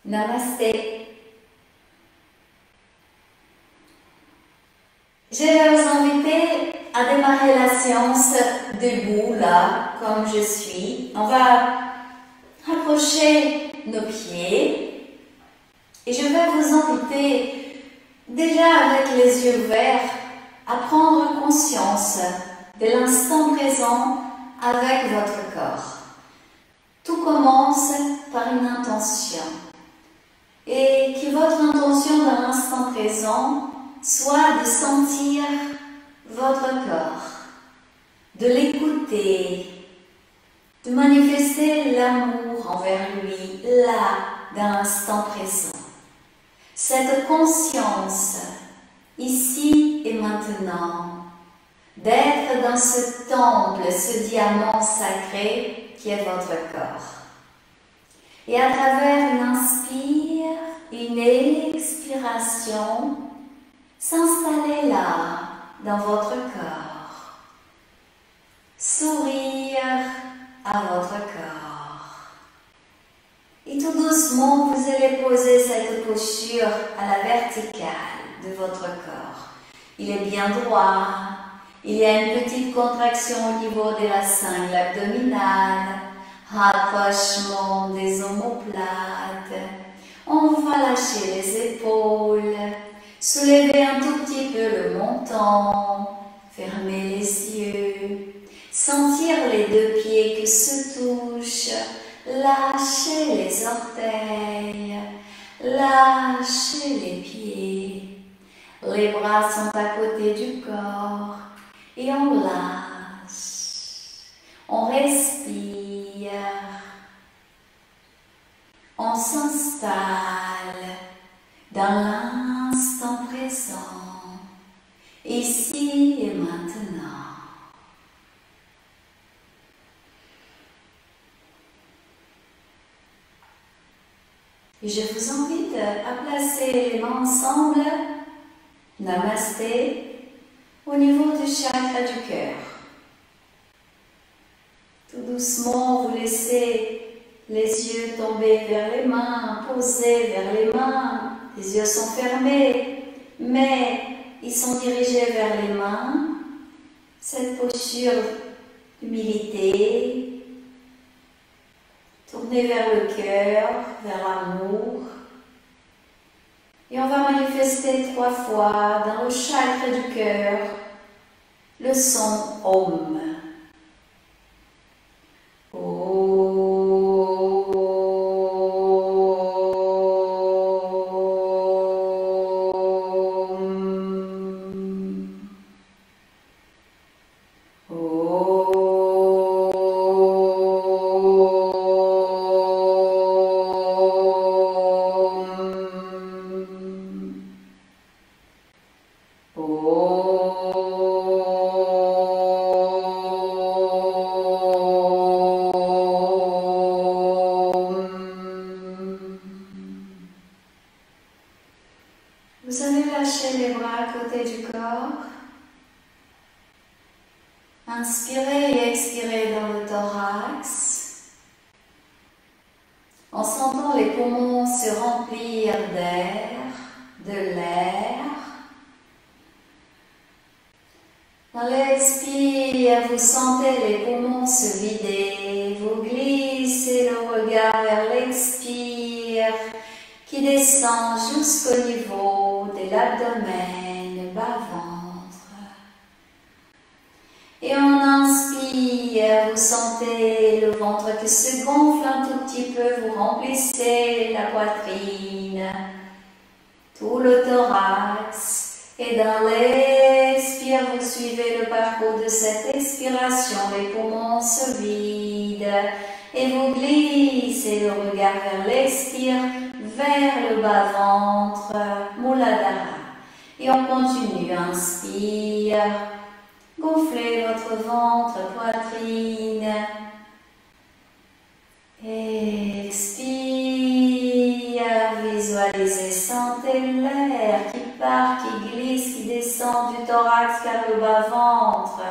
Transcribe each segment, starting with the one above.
Namasté. Je vais vous inviter à démarrer la séance debout, là, comme je suis. On va rapprocher nos pieds et je vais vous inviter, déjà avec les yeux ouverts, à prendre conscience de l'instant présent avec votre corps. Tout commence par une intention. Et que votre intention dans l'instant présent soit de sentir votre corps, de l'écouter, de manifester l'amour envers lui, là, dans l'instant présent. Cette conscience, ici et maintenant, d'être dans ce temple, ce diamant sacré qui est votre corps. Et à travers une inspire, une expiration, s'installer là, dans votre corps. Sourire à votre corps. Et tout doucement, vous allez poser cette posture à la verticale de votre corps. Il est bien droit. Il y a une petite contraction au niveau des racines abdominales. Rapprochement des omoplates. On va lâcher les épaules, soulever un tout petit peu le menton, fermer les yeux, sentir les deux pieds qui se touchent, lâcher les orteils, lâcher les pieds. Les bras sont à côté du corps et on lâche, on respire. On s'installe dans l'instant présent, ici et maintenant. Et je vous invite à placer les mains ensemble, Namasté, au niveau du chakra du cœur. Tout doucement, vous laissez les yeux tomber vers les mains, posés vers les mains. Les yeux sont fermés, mais ils sont dirigés vers les mains. Cette posture d'humilité, tournée vers le cœur, vers l'amour. Et on va manifester 3 fois dans le chakra du cœur le son Om. Vous allez lâcher les bras à côté du corps. Inspirez et expirez dans le thorax. En sentant les poumons se remplir d'air, de l'air. Dans l'expire, vous sentez les poumons se vider. Vous glissez le regard vers l'expire qui descend jusqu'au niveau de l'abdomen, bas-ventre. Et on inspire, vous sentez le ventre qui se gonfle un tout petit peu, vous remplissez la poitrine, tout le thorax. Et dans l'expire, vous suivez le parcours de cette expiration, les poumons se vident et vous glissez le regard vers l'expire, vers le bas-ventre, Muladhara. Et on continue, inspire, gonflez votre ventre, poitrine. Expire, visualisez, sentez l'air qui part, qui glisse, qui descend du thorax vers le bas-ventre,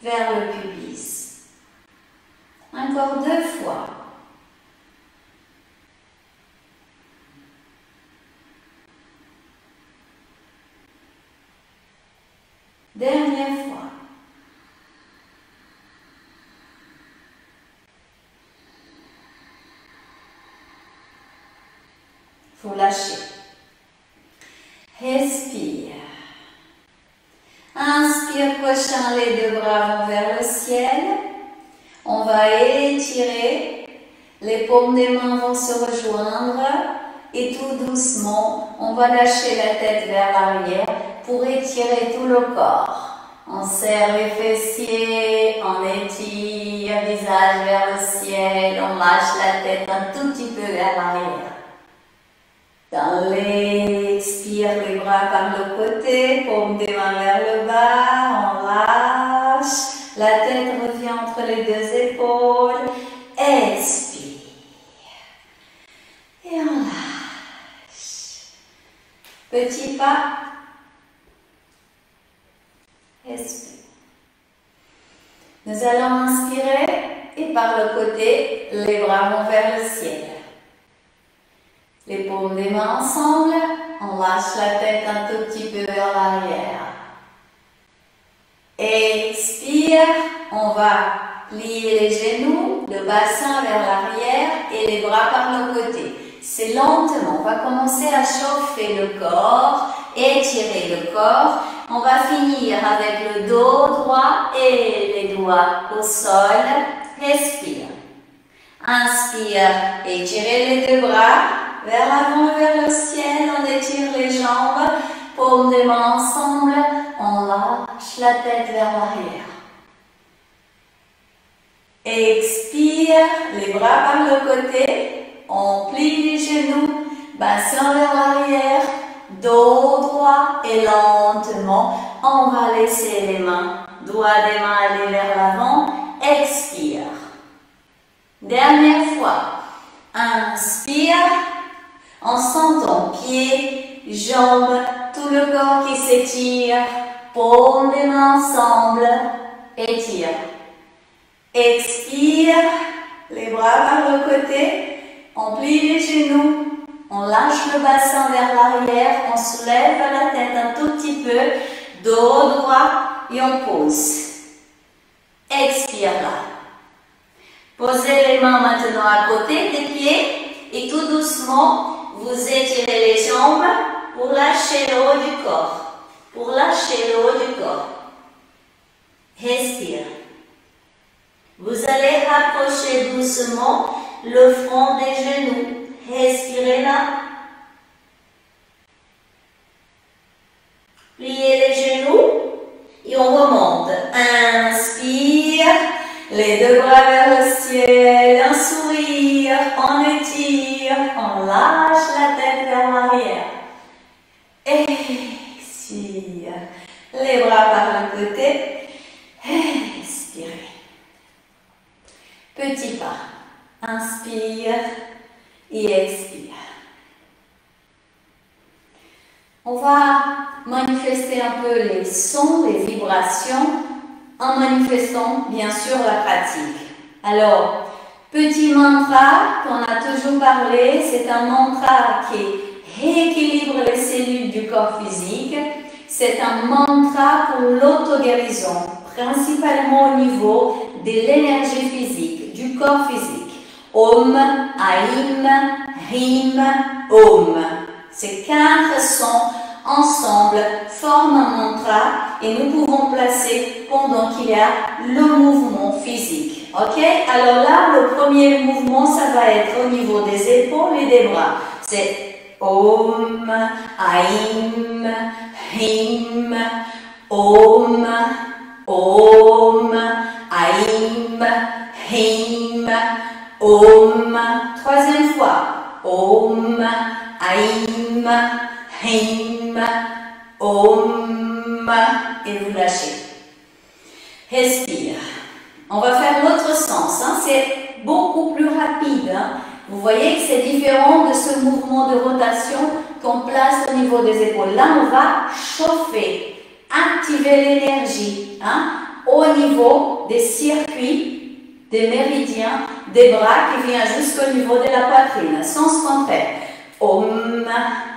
vers le pubis. Encore 2 fois. Dernière fois. Faut lâcher. Respire. Inspire, prochain, les 2 bras vont vers le ciel. On va étirer. Les paumes des mains vont se rejoindre. Et tout doucement, on va lâcher la tête vers l'arrière pour étirer tout le corps. On serre les fessiers, on étire, visage vers le ciel, on lâche la tête un tout petit peu vers l'arrière. Dans l'expire, les bras par le côté, paume des mains vers le bas, on lâche. La tête revient entre les 2 épaules. Expire. Et on lâche. Petit pas. Expire. Nous allons inspirer et par le côté, les bras vont vers le ciel. Les paumes des mains ensemble, on lâche la tête un tout petit peu vers l'arrière. Expire, on va plier les genoux, le bassin vers l'arrière et les bras par le côté. C'est lentement, on va commencer à chauffer le corps, étirer le corps. On va finir avec le dos droit et les doigts au sol. Respire. Inspire, étirez les 2 bras. Vers l'avant, vers le ciel, on étire les jambes, paumes des mains ensemble, on lâche la tête vers l'arrière. Expire, les bras par le côté, on plie les genoux, bassin vers l'arrière, dos droit et lentement, on va laisser les mains, doigts des mains aller vers l'avant, expire. Dernière fois, inspire. En sentant pieds, jambes, tout le corps qui s'étire, paumes des mains ensemble, étire. Expire, les bras par le côté, on plie les genoux, on lâche le bassin vers l'arrière, on soulève la tête un tout petit peu, dos droit et on pose. Expire là. Posez les mains maintenant à côté des pieds et tout doucement, vous étirez les jambes pour lâcher le haut du corps. Pour lâcher le haut du corps. Respire. Vous allez rapprocher doucement le front des genoux. Respirez là. Pliez les genoux et on remonte. Inspire. Les 2 bras vers le ciel, un sourire, on étire, on lâche la tête vers l'arrière. Expire, les bras par le côté, expirez. Petit pas, inspire et expire. On va manifester un peu les sons, les vibrations, en manifestant bien sûr la pratique. Alors, petit mantra qu'on a toujours parlé, c'est un mantra qui rééquilibre les cellules du corps physique. C'est un mantra pour l'auto-guérison, principalement au niveau de l'énergie physique, du corps physique. Om, Aim, Rim, Om. Ces 4 sons ensemble forment un mantra et nous pouvons placer pendant qu'il y a le mouvement physique. Ok? Alors là, le premier mouvement, ça va être au niveau des épaules et des bras. C'est Om, Aim, Him, Om, Om, Aim, Him, Om. 3e fois. Om, Aim, Him, Om, et vous lâchez. Respire. On va faire l'autre sens, hein. C'est beaucoup plus rapide. Hein. Vous voyez que c'est différent de ce mouvement de rotation qu'on place au niveau des épaules. Là, on va chauffer, activer l'énergie hein, au niveau des circuits des méridiens des bras qui vient jusqu'au niveau de la poitrine. Sens contraire. Om,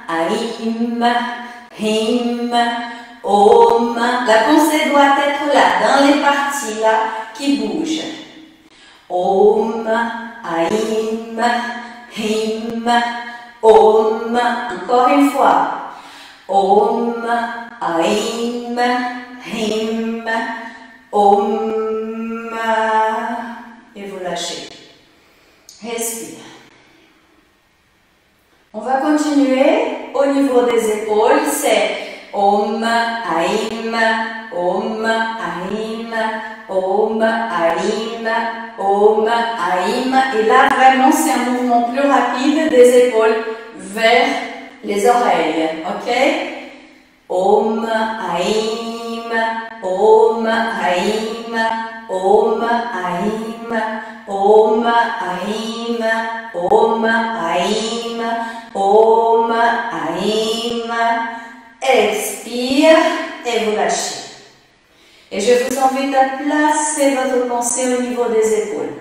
Aim, Him, Om. La pensée doit être là, dans les parties là qui bougent. Om, Aim, Him, Om. Encore une fois. Om, Aim, Him, Om. Et vous lâchez. Respire. On va continuer au niveau des épaules. C'est Om, Aim, Om, Aim, Om, Aim, Om, Aim. Et là, vraiment, c'est un mouvement plus rapide des épaules vers les oreilles. Ok? Om, Aim, Om, Aim, Om, Aim, Om, Aim, Om, Aim, Om, Aim. Expire et vous lâchez. Et je vous invite à placer votre pensée au niveau des épaules.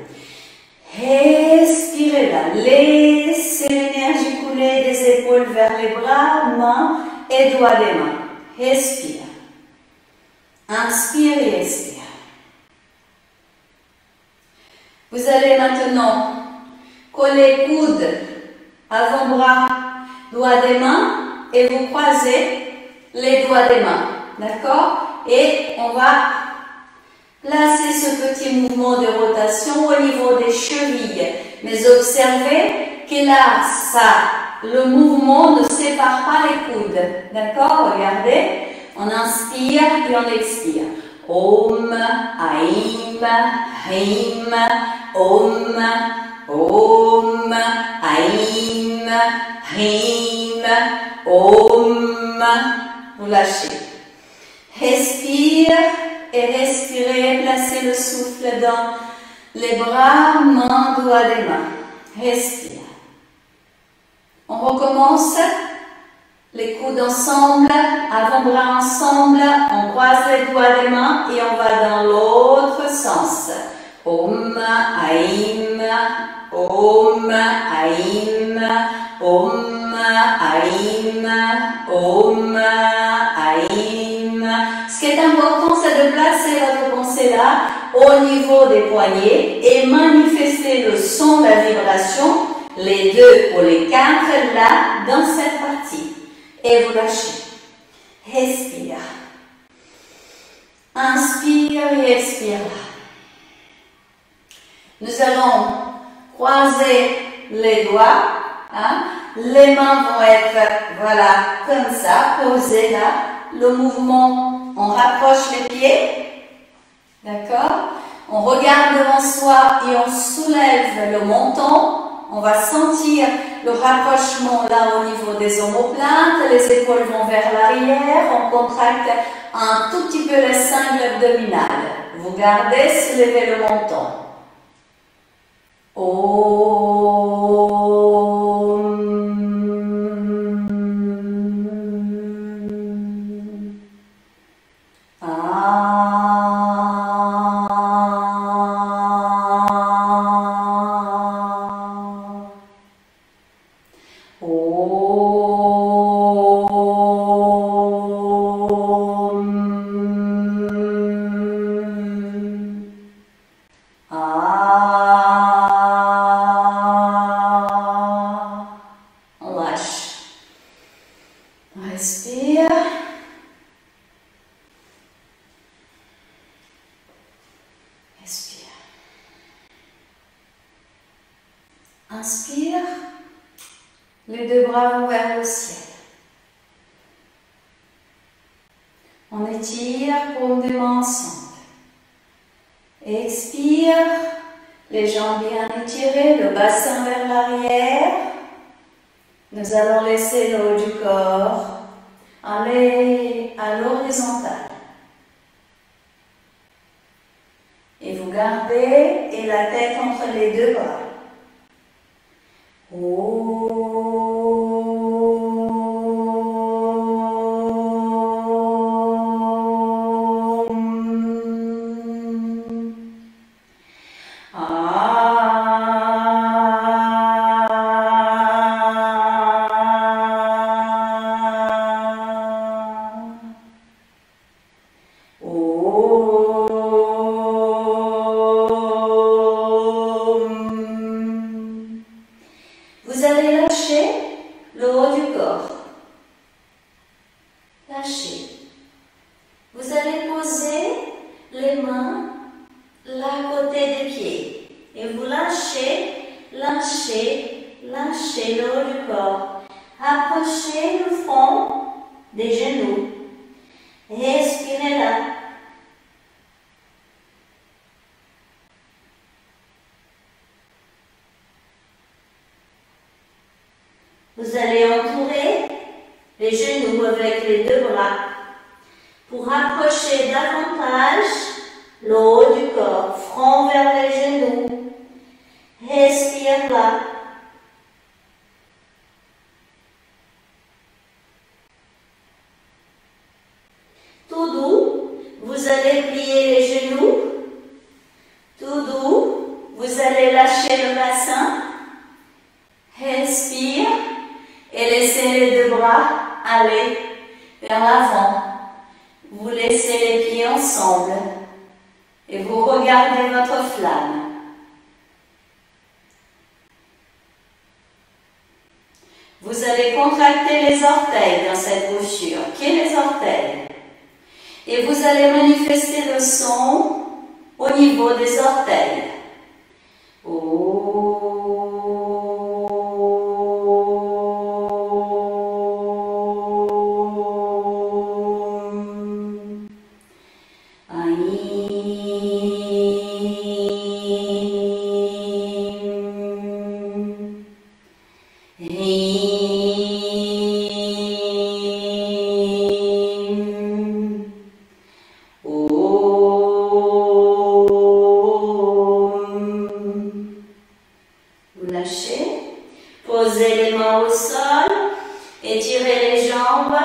Respirez là. Laissez l'énergie couler des épaules vers les bras, mains et doigts des mains. Respire. Inspire et expire. Vous allez maintenant coller coude, avant-bras, doigts des mains et vous croisez les doigts des mains. D'accord? Et on va placer ce petit mouvement de rotation au niveau des chevilles. Mais observez que là, le mouvement ne sépare pas les coudes. D'accord? Regardez. On inspire et on expire. Om, Aim, Him, Om, Om, Aim, Him, Om. Vous lâchez. Respire et respirez. Placez le souffle dans les bras, mains, doigts des mains. Respire. On recommence. Les coudes ensemble, avant-bras ensemble, on croise les doigts des mains et on va dans l'autre sens. Om, Aim, Om, Aim, Om, Aim, Om, Aim. Ce qui est important, c'est de placer votre pensée là, au niveau des poignets et manifester le son, la vibration, les deux ou les quatre là, dans cette partie. Et vous lâchez. Respire. Inspire et expire. Nous allons croiser les doigts. Hein. Les mains vont être, voilà, comme ça, posées là. Le mouvement, on rapproche les pieds. D'accord? On regarde devant soi et on soulève le menton. On va sentir le rapprochement là au niveau des omoplates, les épaules vont vers l'arrière, on contracte un tout petit peu les cingles abdominales. Vous gardez, soulevez le menton. Respire. Respire. Inspire. Les deux bras vont vers le ciel. On étire profondément ensemble. Expire. Les jambes bien étirées, le bassin vers l'arrière. Nous allons laisser le haut du corps aller à l'horizontale. Et vous gardez et la tête entre les deux bras. du corps. Lâchez. Vous allez poser les mains là à côté des pieds. Et vous lâchez, lâchez, lâchez le haut du corps. Approchez le front des genoux. Respirez là. Vous allez entourer les genoux avec les deux bras pour rapprocher davantage le haut du corps, front vers les genoux. Respire là. Tout doux, vous allez plier les genoux. Tout doux, vous allez lâcher le bassin. Respire et laissez les deux bras aller vers l'avant. Vous laissez les pieds ensemble et vous regardez votre flamme. Vous allez contracter les orteils dans cette posture. Pieds les orteils. Et vous allez manifester le son au niveau des orteils. Posez les mains au sol, étirez les jambes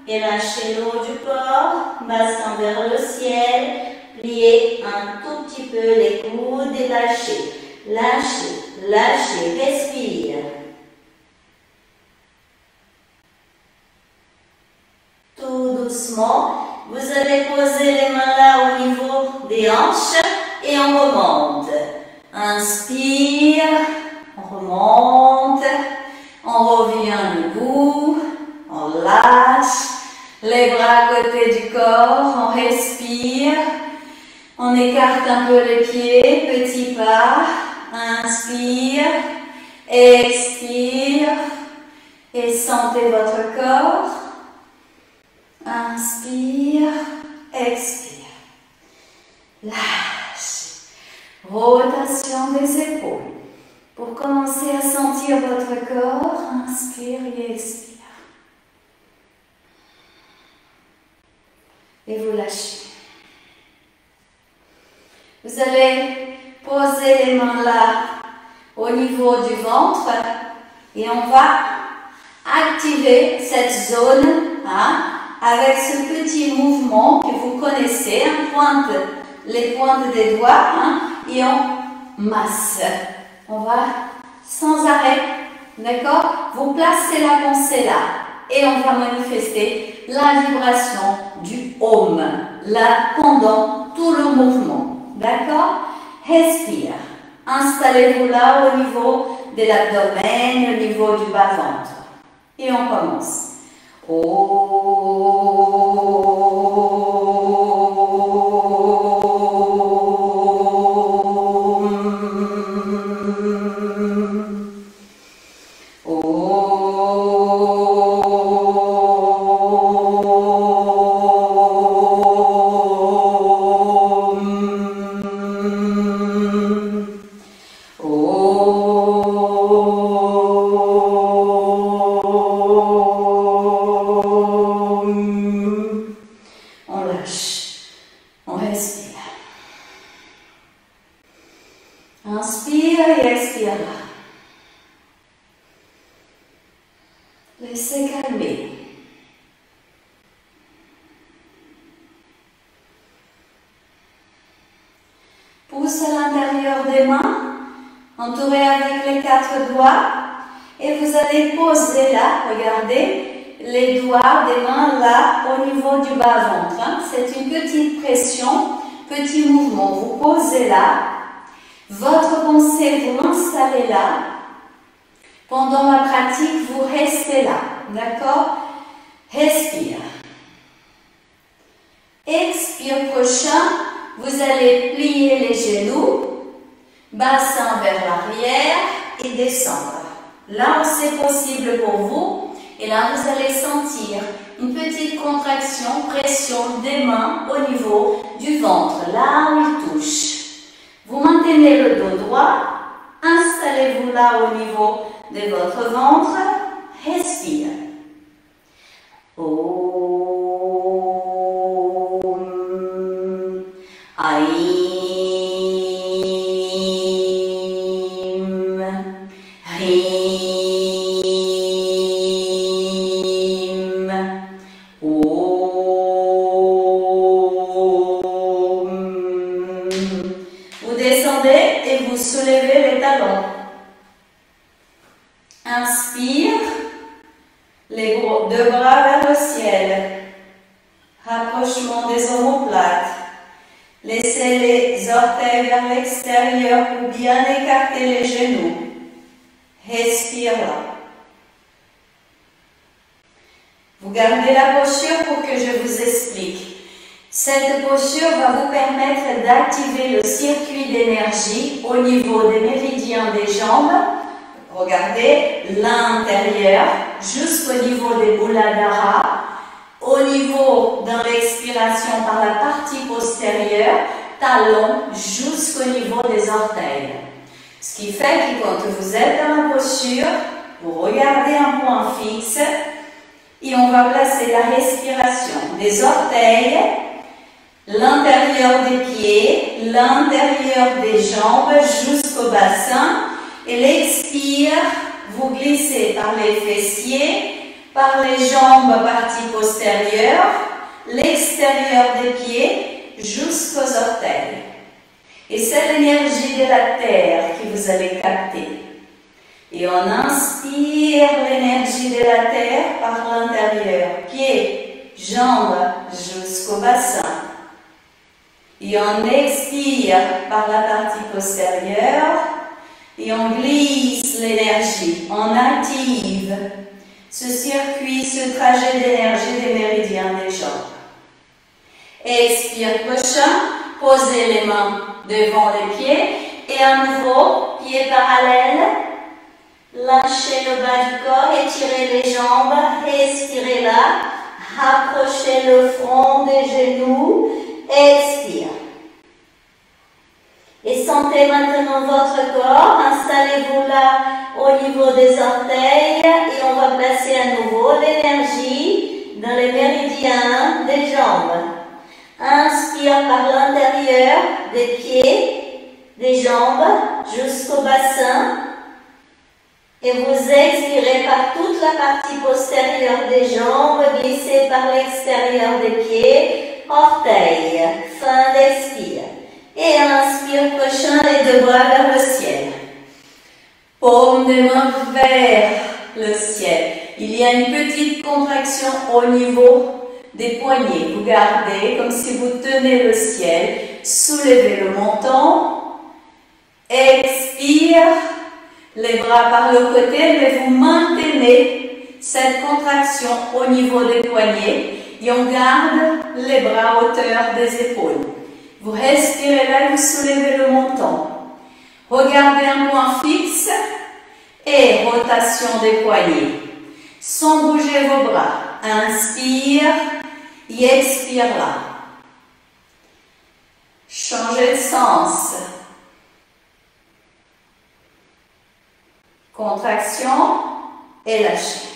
et lâchez le haut du corps, bassin vers le ciel, pliez un tout petit peu les coudes et lâchez, lâchez, lâchez, respire. Tout doucement, vous allez poser les mains là au niveau des hanches et on remonte. Inspire. On remonte, on revient debout, on lâche les bras à côté du corps, on respire, on écarte un peu les pieds, petit pas, inspire, expire et sentez votre corps, inspire, expire, lâche, rotation des épaules. Pour commencer à sentir votre corps, inspire et expire. Et vous lâchez. Vous allez poser les mains là, au niveau du ventre, et on va activer cette zone avec ce petit mouvement que vous connaissez. On pointe les pointes des doigts et on masse. On va sans arrêt, d'accord? Vous placez la pensée là et on va manifester la vibration du Om là pendant tout le mouvement, d'accord? Respire. Installez-vous là au niveau de l'abdomen, au niveau du bas-ventre. Et on commence. Inspire et expire là. Laissez calmer. Pouce à l'intérieur des mains, entouré avec les 4 doigts. Et vous allez poser là, regardez, les doigts des mains là au niveau du bas-ventre. C'est une petite pression, petit mouvement. Vous posez là. Votre pensée, vous l'installez là. Pendant ma pratique, vous restez là, d'accord? Respire. Expire prochain, vous allez plier les genoux, bassin vers l'arrière et descendre. Là, c'est possible pour vous. Et là, vous allez sentir une petite contraction, pression des mains au niveau du ventre, là où il touche. Vous maintenez le dos droit, installez-vous là au niveau de votre ventre, respire. Om Aim Hrim Om. Vous descendez et vous soulevez les talons. Inspire, les deux bras vers le ciel. Rapprochement des omoplates. Laissez les orteils vers l'extérieur pour bien écarter les genoux. Respire là. Vous gardez la posture pour que je vous explique. Cette posture va vous permettre d'activer le circuit d'énergie au niveau des méridiens des jambes. Regardez l'intérieur jusqu'au niveau des Muladhara, au niveau dans l'expiration par la partie postérieure, talon jusqu'au niveau des orteils. Ce qui fait que quand vous êtes dans la posture, vous regardez un point fixe et on va placer la respiration des orteils, l'intérieur des pieds, l'intérieur des jambes jusqu'au bassin. Et l'expire, vous glissez par les fessiers, par les jambes partie postérieure, l'extérieur des pieds jusqu'aux orteils. Et c'est l'énergie de la terre que vous allez capter. Et on inspire l'énergie de la terre par l'intérieur, pieds, jambes jusqu'au bassin. Et on expire par la partie postérieure. Et on glisse l'énergie, on active ce circuit, ce trajet d'énergie des méridiens des jambes. Expire prochain, posez les mains devant les pieds et à nouveau, pieds parallèles, lâchez le bas du corps, étirez les jambes, respirez là, rapprochez le front des genoux, expire. Et sentez maintenant votre corps, installez-vous là au niveau des orteils et on va placer à nouveau l'énergie dans les méridiens des jambes. Inspire par l'intérieur des pieds, des jambes jusqu'au bassin et vous expirez par toute la partie postérieure des jambes, glissez par l'extérieur des pieds, orteils, fin d'expire. Et inspire prochain les deux bras vers le ciel. Paume de main vers le ciel. Il y a une petite contraction au niveau des poignets. Vous gardez comme si vous tenez le ciel. Soulevez le menton. Expire. Les bras par le côté, mais vous maintenez cette contraction au niveau des poignets. Et on garde les bras à hauteur des épaules. Vous respirez là, vous soulevez le menton. Regardez un point fixe et rotation des poignets. Sans bouger vos bras. Inspire et expire là. Changez de sens. Contraction et lâchez.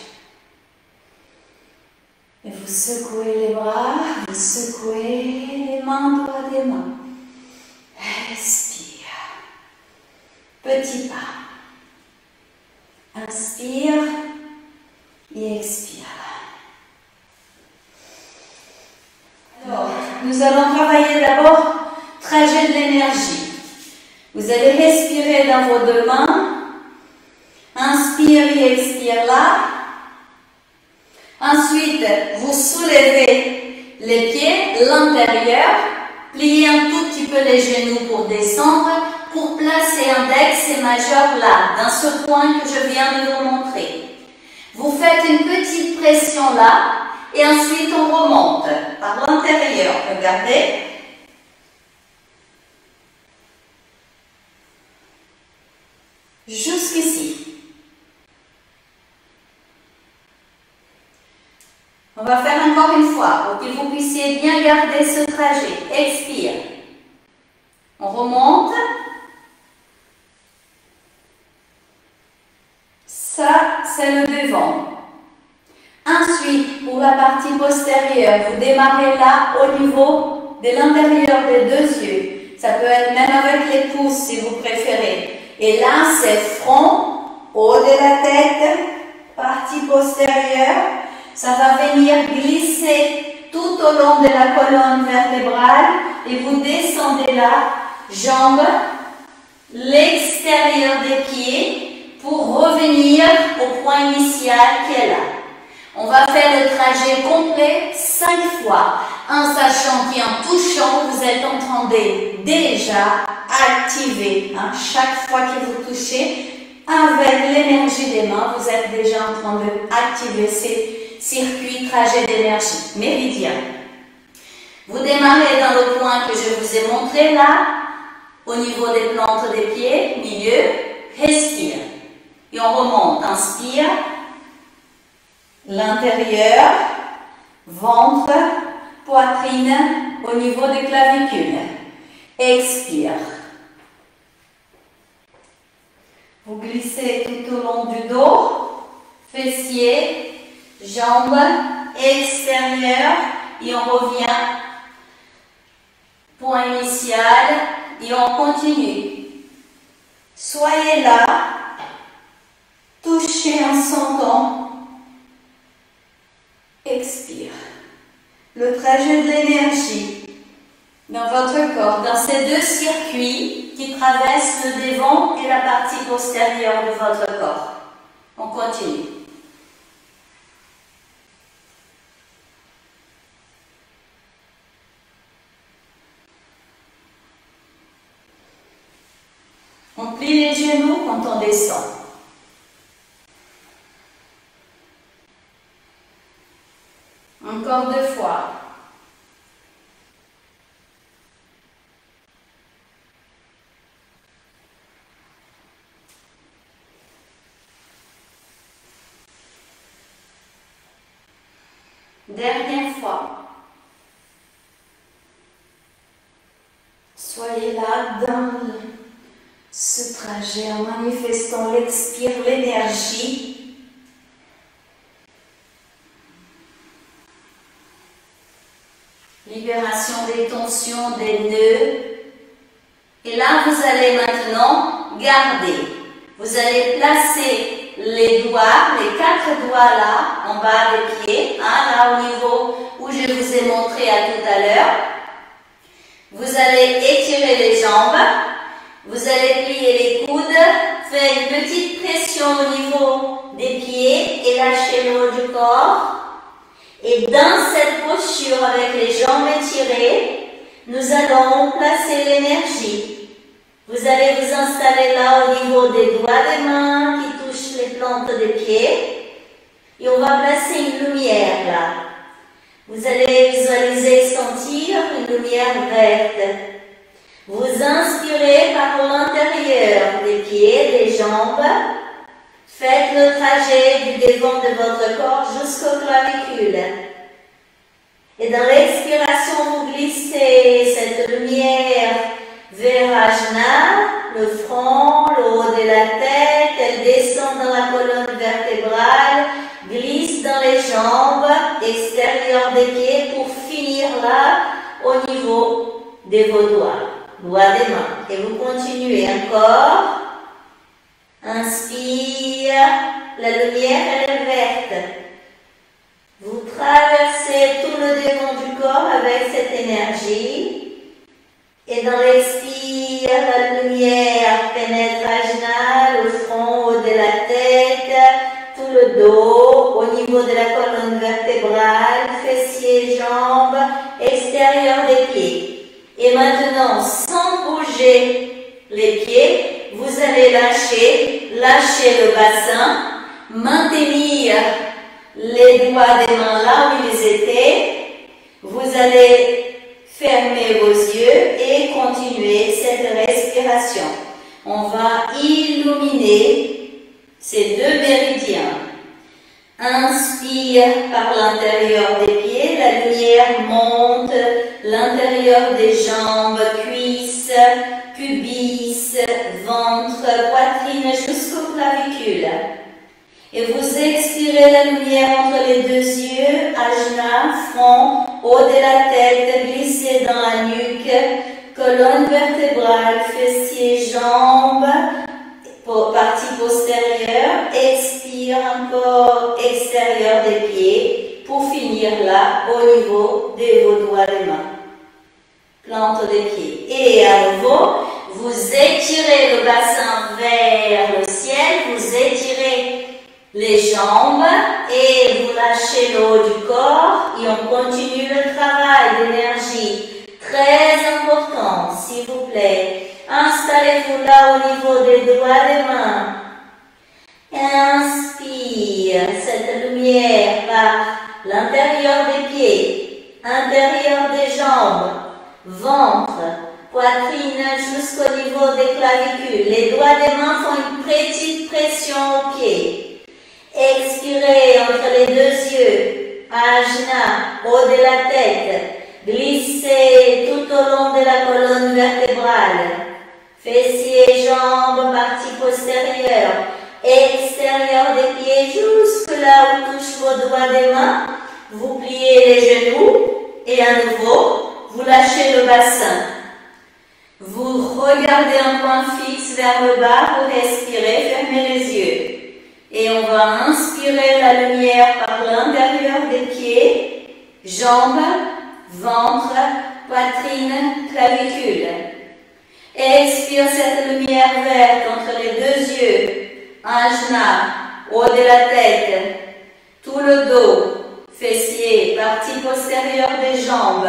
Et vous secouez les bras, vous secouez les mains, doigts des mains. Respire. Petit pas. Inspire et expire. Alors, nous allons travailler d'abord trajet de l'énergie. Vous allez respirer dans vos deux mains. Inspire et expire là. Ensuite, vous soulevez les pieds, l'intérieur, pliez un tout petit peu les genoux pour descendre, pour placer index et majeur là, dans ce point que je viens de vous montrer. Vous faites une petite pression là et ensuite on remonte par l'intérieur. Regardez. Jusqu'ici. On va faire encore une fois pour que vous puissiez bien garder ce trajet. Expire. On remonte. Ça, c'est le devant. Ensuite, pour la partie postérieure, vous démarrez là au niveau de l'intérieur des deux yeux. Ça peut être même avec les pouces si vous préférez. Et là, c'est front, haut de la tête, partie postérieure. Ça va venir glisser tout au long de la colonne vertébrale et vous descendez là, jambes, l'extérieur des pieds pour revenir au point initial qui est là. On va faire le trajet complet 5 fois en sachant qu'en touchant, vous êtes en train de déjà activer. Chaque fois que vous touchez, avec l'énergie des mains, vous êtes déjà en train d'activer ces circuit, trajet d'énergie, méridien. Vous démarrez dans le point que je vous ai montré là, au niveau des plantes des pieds, milieu, respire. Et on remonte, inspire, l'intérieur, ventre, poitrine, au niveau des clavicules. Expire. Vous glissez tout au long du dos, fessiers, jambes extérieures et on revient point initial et on continue. Soyez là, touchez en sentant, expire. Le trajet de l'énergie dans votre corps, dans ces deux circuits qui traversent le devant et la partie postérieure de votre corps. On continue. On plie les genoux quand on descend. Encore 2 fois. Dernière fois. Soyez là dans ce trajet en manifestant l'expire, l'énergie. Libération des tensions, des nœuds. Et là, vous allez maintenant garder. Vous allez placer les doigts, les 4 doigts là, en bas des pieds, là au niveau où je vous ai montré à tout à l'heure. Vous allez étirer les jambes. Vous allez plier les coudes, faire une petite pression au niveau des pieds et lâcher le haut du corps. Et dans cette posture avec les jambes étirées, nous allons placer l'énergie. Vous allez vous installer là au niveau des doigts des mains qui touchent les plantes des pieds. Et on va placer une lumière là. Vous allez visualiser, sentir une lumière verte. Vous inspirez par l'intérieur des pieds, des jambes. Faites le trajet du devant de votre corps jusqu'aux clavicules. Et dans l'expiration, vous glissez cette lumière vers Ajna, le front, le haut de la tête. Elle descend dans la colonne vertébrale, glisse dans les jambes, extérieur des pieds pour finir là au niveau de vos doigts. Doigts des mains. Et vous continuez encore. Inspire. La lumière, elle est verte. Vous traversez tout le devant du corps avec cette énergie. Et dans l'expire, la lumière pénètre Ajna, le front, haut de la tête, tout le dos, au niveau de la colonne vertébrale, fessiers, jambes, extérieur des pieds. Et maintenant, sans bouger les pieds, vous allez lâcher le bassin, maintenir les doigts des mains là où ils étaient. Vous allez fermer vos yeux et continuer cette respiration. On va illuminer ces deux méridiens. Inspire par l'intérieur des pieds, la lumière monte, l'intérieur des jambes, cuisses, pubis, ventre, poitrine jusqu'aux clavicules. Et vous expirez la lumière entre les deux yeux, ajna, front, haut de la tête, glissez dans la nuque, colonne vertébrale, fessiers, jambes, partie postérieure, expire encore extérieur des pieds pour finir là au niveau de vos doigts des mains. Plante des pieds. Et à nouveau, vous étirez le bassin vers le ciel, vous étirez les jambes et vous lâchez le haut du corps et on continue le travail d'énergie. Très important, s'il vous plaît. Installez-vous là au niveau des doigts des mains. Inspire cette lumière par l'intérieur des pieds, intérieur des jambes, ventre, poitrine jusqu'au niveau des clavicules. Les doigts des mains font une petite pression aux pieds. Expirez entre les deux yeux, ajna, haut de la tête. Glissez tout au long de la colonne vertébrale. Fessiers, jambes, partie postérieure, extérieur des pieds, jusque là où touchent vos doigts des mains. Vous pliez les genoux et à nouveau, vous lâchez le bassin. Vous regardez un point fixe vers le bas, vous respirez, fermez les yeux. Et on va inspirer la lumière par l'intérieur des pieds, jambes, ventre, poitrine, clavicule. Expire cette lumière verte entre les deux yeux, ajna, haut de la tête, tout le dos, fessiers, partie postérieure des jambes,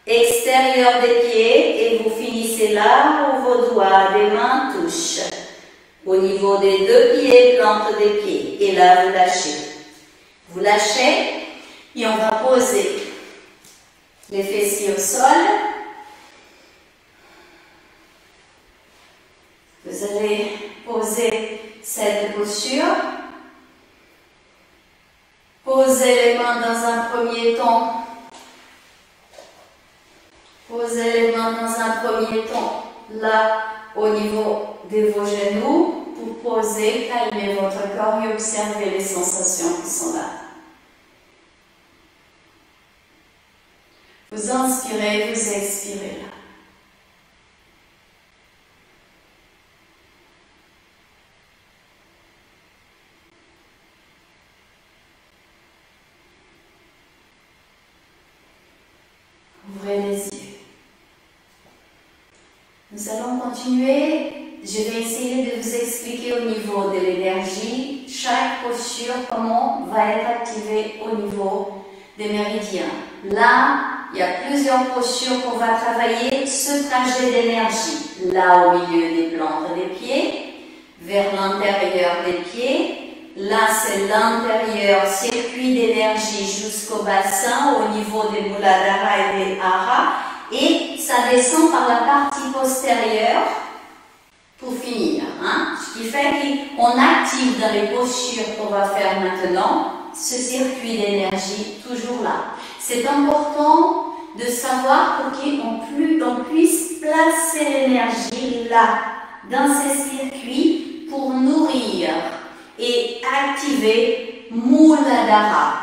extérieur des pieds et vous finissez là où vos doigts des mains touchent. Au niveau des deux pieds, plante des pieds. Et là, vous lâchez. Vous lâchez et on va poser les fessiers au sol. Vous allez poser cette posture. Posez les mains dans un premier temps. Posez les mains dans un premier temps là au niveau de vos genoux pour poser, calmer votre corps et observer les sensations qui sont là. Vous inspirez, vous expirez là. Ouvrez les yeux. Nous allons continuer. Je vais essayer de vous expliquer au niveau de l'énergie, chaque posture, comment va être activée au niveau des méridiens. Là, il y a plusieurs postures qu'on va travailler, ce trajet d'énergie. Là, au milieu des plantes des pieds, vers l'intérieur des pieds. Là, c'est l'intérieur, circuit d'énergie jusqu'au bassin, au niveau des Muladhara et des Hara. Et ça descend par la partie postérieure pour finir. Ce qui fait qu'on active dans les postures qu'on va faire maintenant ce circuit d'énergie toujours là. C'est important de savoir pour qu'on puisse placer l'énergie là, dans ces circuits pour nourrir et activer Muladhara.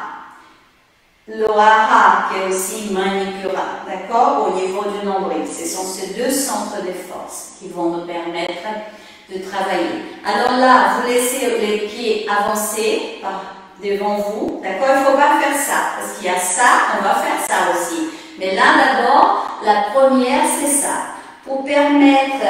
Le Hara qui est aussi Manipura, d'accord, au niveau du nombril. Ce sont ces deux centres de force qui vont nous permettre de travailler. Alors là, vous laissez les pieds avancer devant vous, d'accord. Il ne faut pas faire ça, parce qu'il y a ça, on va faire ça aussi. Mais là, d'abord, la première, c'est ça, pour permettre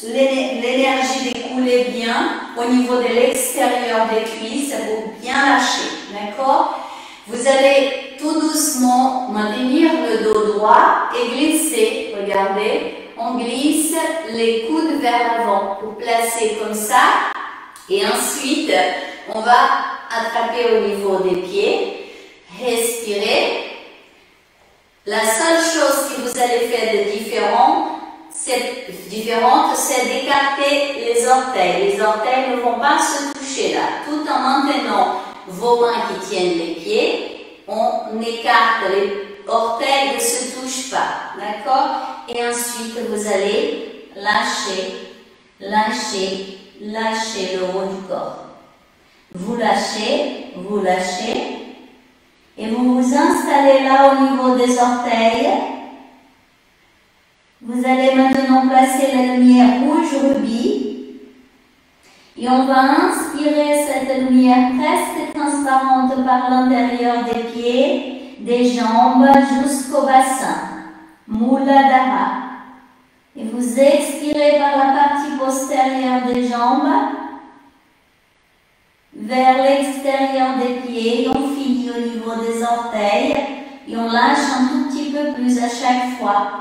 l'énergie d'écouler bien au niveau de l'extérieur des cuisses, pour bien lâcher, d'accord. Vous allez tout doucement maintenir le dos droit et glisser, regardez, on glisse les coudes vers l'avant pour placer comme ça. Et ensuite, on va attraper au niveau des pieds. Respirez. La seule chose que vous allez faire de différente, c'est d'écarter les orteils. Les orteils ne vont pas se toucher là. Tout en maintenant vos mains qui tiennent les pieds, on écarte les orteils, ne se touchent pas. D'accord? Et ensuite, vous allez lâcher, lâcher, lâcher le haut du corps. Vous lâchez, et vous vous installez là au niveau des orteils. Vous allez maintenant placer la lumière rouge rubis. Et on va inspirer cette lumière presque transparente par l'intérieur des pieds, des jambes jusqu'au bassin. Muladhara. Et vous expirez par la partie postérieure des jambes vers l'extérieur des pieds. Et on finit au niveau des orteils. Et on lâche un tout petit peu plus à chaque fois.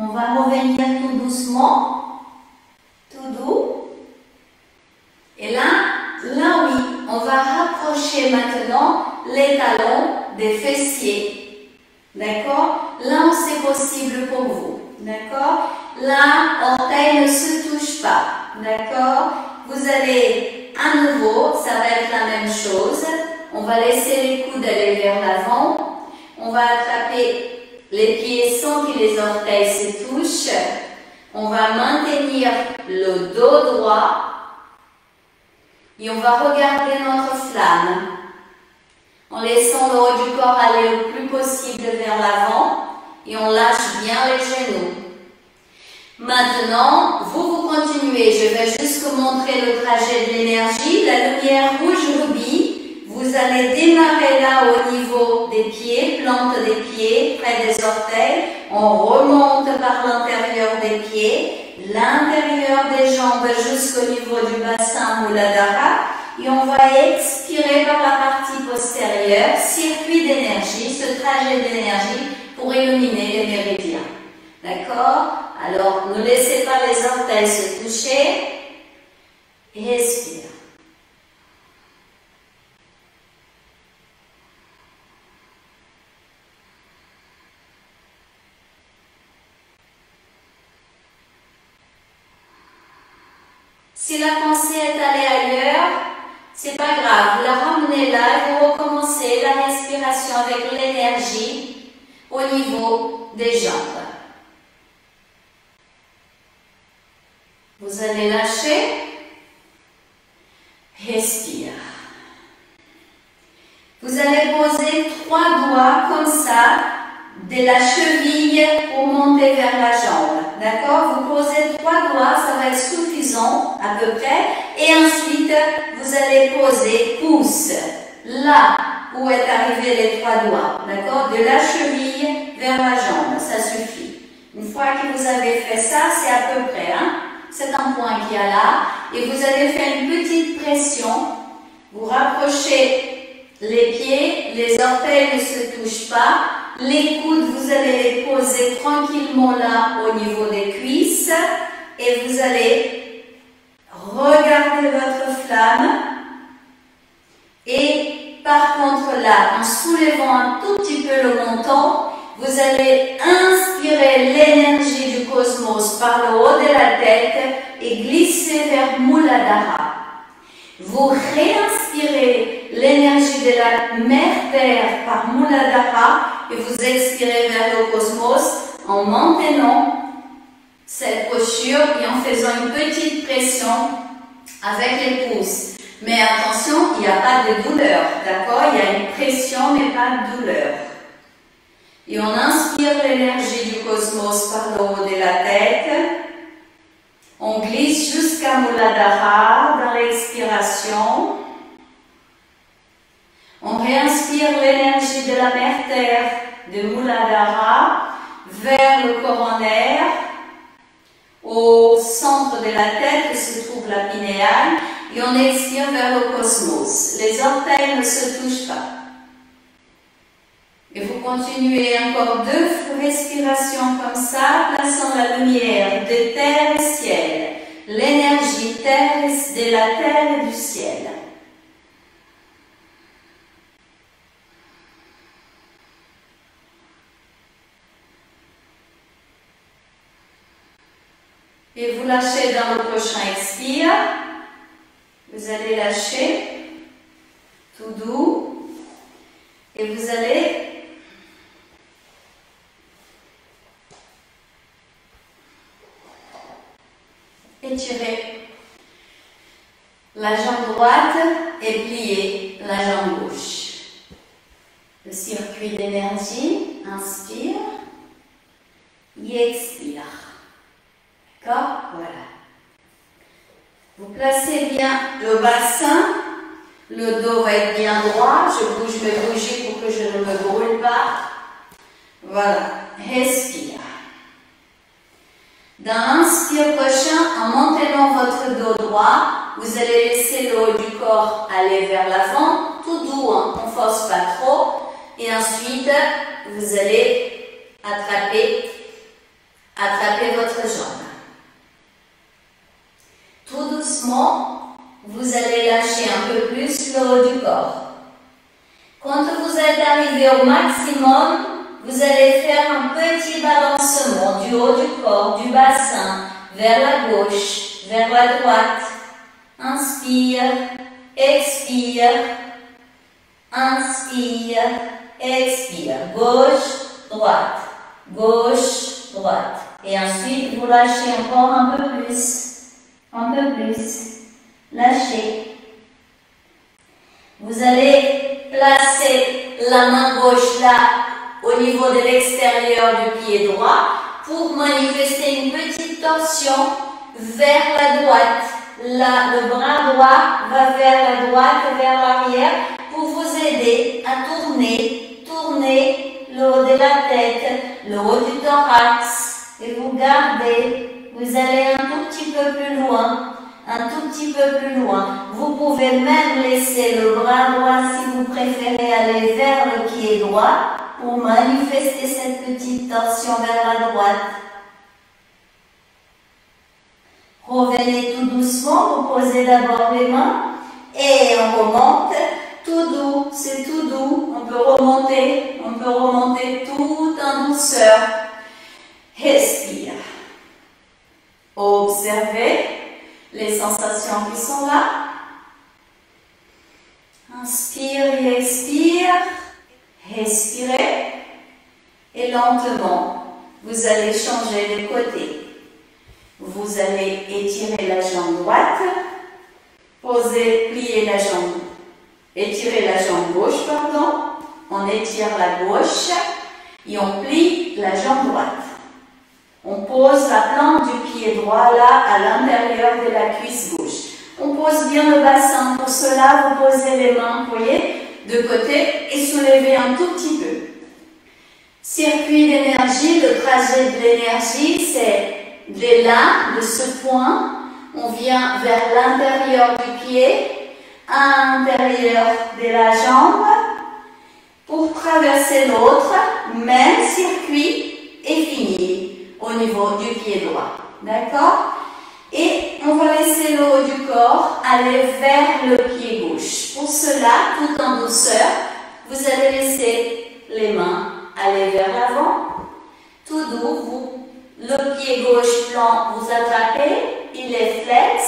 On va revenir tout doucement, tout doux. Et là oui, on va rapprocher maintenant les talons des fessiers. D'accord? Là où c'est possible pour vous. D'accord? Là, orteil ne se touche pas. D'accord? Vous allez à nouveau, ça va être la même chose. On va laisser les coudes aller vers l'avant. On va attraper les pieds sans que les orteils se touchent. On va maintenir le dos droit. Et on va regarder notre flamme. En laissant le haut du corps aller le plus possible vers l'avant. Et on lâche bien les genoux. Maintenant, vous continuez. Je vais juste vous montrer le trajet de l'énergie. La lumière rouge rubis. Vous allez démarrer là au niveau des pieds, plante des pieds, près des orteils. On remonte par l'intérieur des pieds, l'intérieur des jambes jusqu'au niveau du bassin Muladhara. Et on va expirer par la partie postérieure, circuit d'énergie, ce trajet d'énergie pour illuminer les méridiens. D'accord? Alors, ne laissez pas les orteils se toucher. Et respire. Si la pensée est allée ailleurs, c'est pas grave, vous la ramenez là et vous recommencez la respiration avec l'énergie au niveau des jambes. Vous allez lâcher, respire. Vous allez poser 3 doigts comme ça, de la cheville pour monter vers la jambe. D'accord? Vous posez 3 doigts, ça va être suffisant à peu près. Et ensuite, vous allez poser pouce là où est arrivé les 3 doigts. D'accord? De la cheville vers la jambe, ça suffit. Une fois que vous avez fait ça, c'est à peu près. C'est un point qu'il y a là. Et vous allez faire une petite pression. Vous rapprochez les pieds, les orteils ne se touchent pas. Les coudes, vous allez les poser tranquillement là au niveau des cuisses et vous allez regarder votre flamme et par contre là, en soulevant un tout petit peu le menton, vous allez inspirer l'énergie du cosmos par le haut de la tête et glisser vers Muladhara. Vous réinspirez l'énergie de la mère Terre par Muladhara et vous expirez vers le cosmos en maintenant cette posture et en faisant une petite pression avec les pouces. Mais attention, il n'y a pas de douleur, d'accord? Il y a une pression mais pas de douleur. Et on inspire l'énergie du cosmos par le haut de la tête. On glisse jusqu'à Muladhara dans l'expiration. On réinspire l'énergie de la mère Terre de Muladhara vers le coronaire. Au centre de la tête se trouve la pinéale. et on expire vers le cosmos. Les orteils ne se touchent pas. Et vous continuez encore 2 respirations comme ça, plaçant la lumière de terre et ciel, l'énergie de la terre et du ciel. Et vous lâchez dans le prochain expire. Vous allez lâcher, tout doux, et vous allez étirer la jambe droite et plier la jambe gauche. Le circuit d'énergie, inspire et expire. D'accord? Voilà. Vous placez bien le bassin, le dos va être bien droit, je bouge mes bougies pour que je ne me brûle pas. Voilà, respire. Dans l'inspire prochain, en maintenant votre dos droit, vous allez laisser le haut du corps aller vers l'avant, tout doux, hein, on ne force pas trop. Et ensuite, vous allez attraper votre jambe. Tout doucement, vous allez lâcher un peu plus le haut du corps. Quand vous êtes arrivé au maximum, vous allez faire un petit balancement du haut du corps, du bassin, vers la gauche, vers la droite. Inspire, expire, inspire, expire. Gauche, droite, gauche, droite. Et ensuite, vous lâchez encore un peu plus. Un peu plus. Lâchez. Vous allez placer la main gauche là au niveau de l'extérieur du pied droit pour manifester une petite torsion vers la droite. Là, le bras droit va vers la droite et vers l'arrière pour vous aider à tourner le haut de la tête, le haut du thorax et vous gardez. Vous allez un tout petit peu plus loin, un tout petit peu plus loin. Vous pouvez même laisser le bras droit si vous préférez aller vers le pied droit pour manifester cette petite torsion vers la droite. Revenez tout doucement, vous posez d'abord les mains et on remonte. Tout doux, c'est tout doux. On peut remonter tout en douceur. Respire. Observez les sensations qui sont là. Inspire et expire. Respirez. Et lentement, vous allez changer de côté. Vous allez étirer la jambe droite. Plier la jambe. Étirer la jambe gauche, pardon. On étire la gauche et on plie la jambe droite. On pose la plante du pied droit là à l'intérieur de la cuisse gauche. On pose bien le bassin. Pour cela, vous posez les mains, vous voyez, de côté et soulevez un tout petit peu. Circuit d'énergie, le trajet de l'énergie, c'est de là, de ce point, on vient vers l'intérieur du pied, à l'intérieur de la jambe, pour traverser l'autre, même circuit est fini au niveau du pied droit. D'accord? Et on va laisser le haut du corps aller vers le pied gauche. Pour cela, tout en douceur, vous allez laisser les mains aller vers l'avant. Tout doux, le pied gauche plan, vous attrapez, il est flex.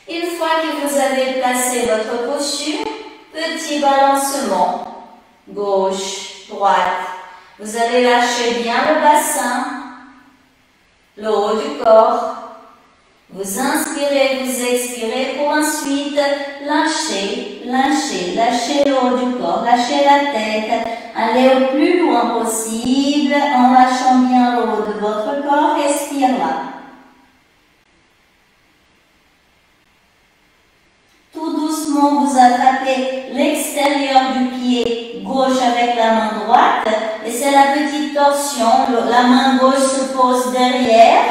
Une fois que vous avez placé votre posture, petit balancement, gauche, droite. Vous allez lâcher bien le bassin, le haut du corps. Vous inspirez, vous expirez pour ensuite lâcher le haut du corps, lâcher la tête, aller au plus loin possible en lâchant bien le haut de votre corps, respire là. Tout doucement, vous attrapez l'extérieur du pied gauche avec la main droite et c'est la petite torsion, la main gauche se pose derrière,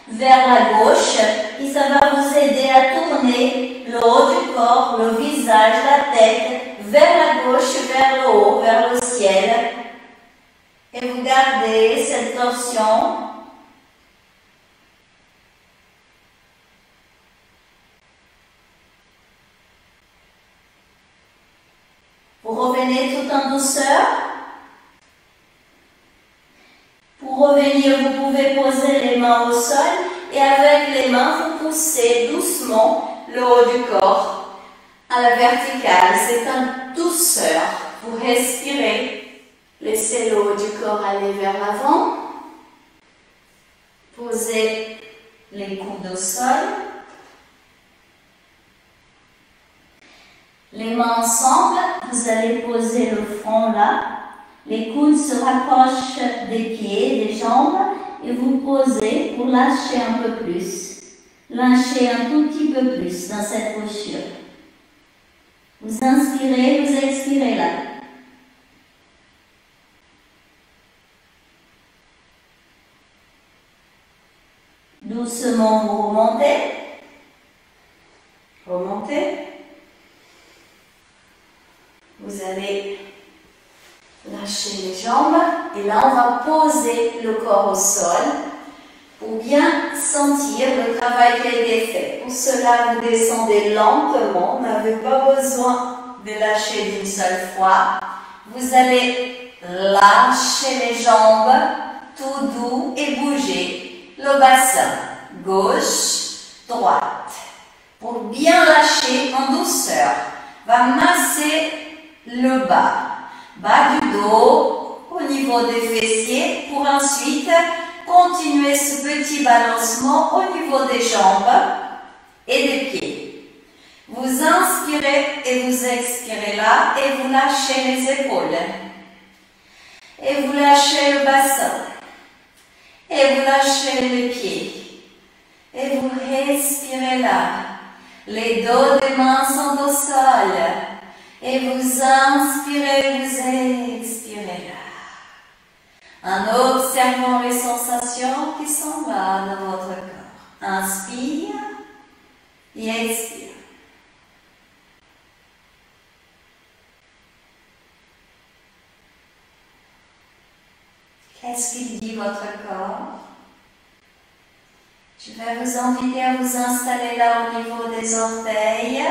vers la gauche et ça va vous aider à tourner le haut du corps, le visage, la tête, vers la gauche, vers le haut, vers le ciel. Et vous gardez cette torsion. Vous revenez tout en douceur. Pour revenir, vous pouvez poser les mains au sol et avec les mains, vous poussez doucement le haut du corps à la verticale. C'est en douceur. Vous respirez. Laissez le haut du corps aller vers l'avant. Posez les coudes au sol. Les mains ensemble, vous allez poser le front là. Les coudes se rapprochent des pieds, des jambes et vous posez pour lâcher un peu plus. Lâchez un tout petit peu plus dans cette posture. Vous inspirez, vous expirez là. Doucement, vous remontez. Remontez. Vous allez lâcher les jambes et là on va poser le corps au sol pour bien sentir le travail qui a été fait. Pour cela, vous descendez lentement, vous n'avez pas besoin de lâcher d'une seule fois. Vous allez lâcher les jambes tout doux et bouger le bassin gauche, droite. Pour bien lâcher en douceur, va masser le bas du dos au niveau des fessiers pour ensuite continuer ce petit balancement au niveau des jambes et des pieds. Vous inspirez et vous expirez là et vous lâchez les épaules. Et vous lâchez le bassin. Et vous lâchez les pieds. Et vous respirez là. Les dos des mains sont au sol. Et vous inspirez, vous expirez là. En observant les sensations qui sont là dans votre corps. Inspire et expire. Qu'est-ce qu'il dit votre corps? Je vais vous inviter à vous installer là au niveau des orteils.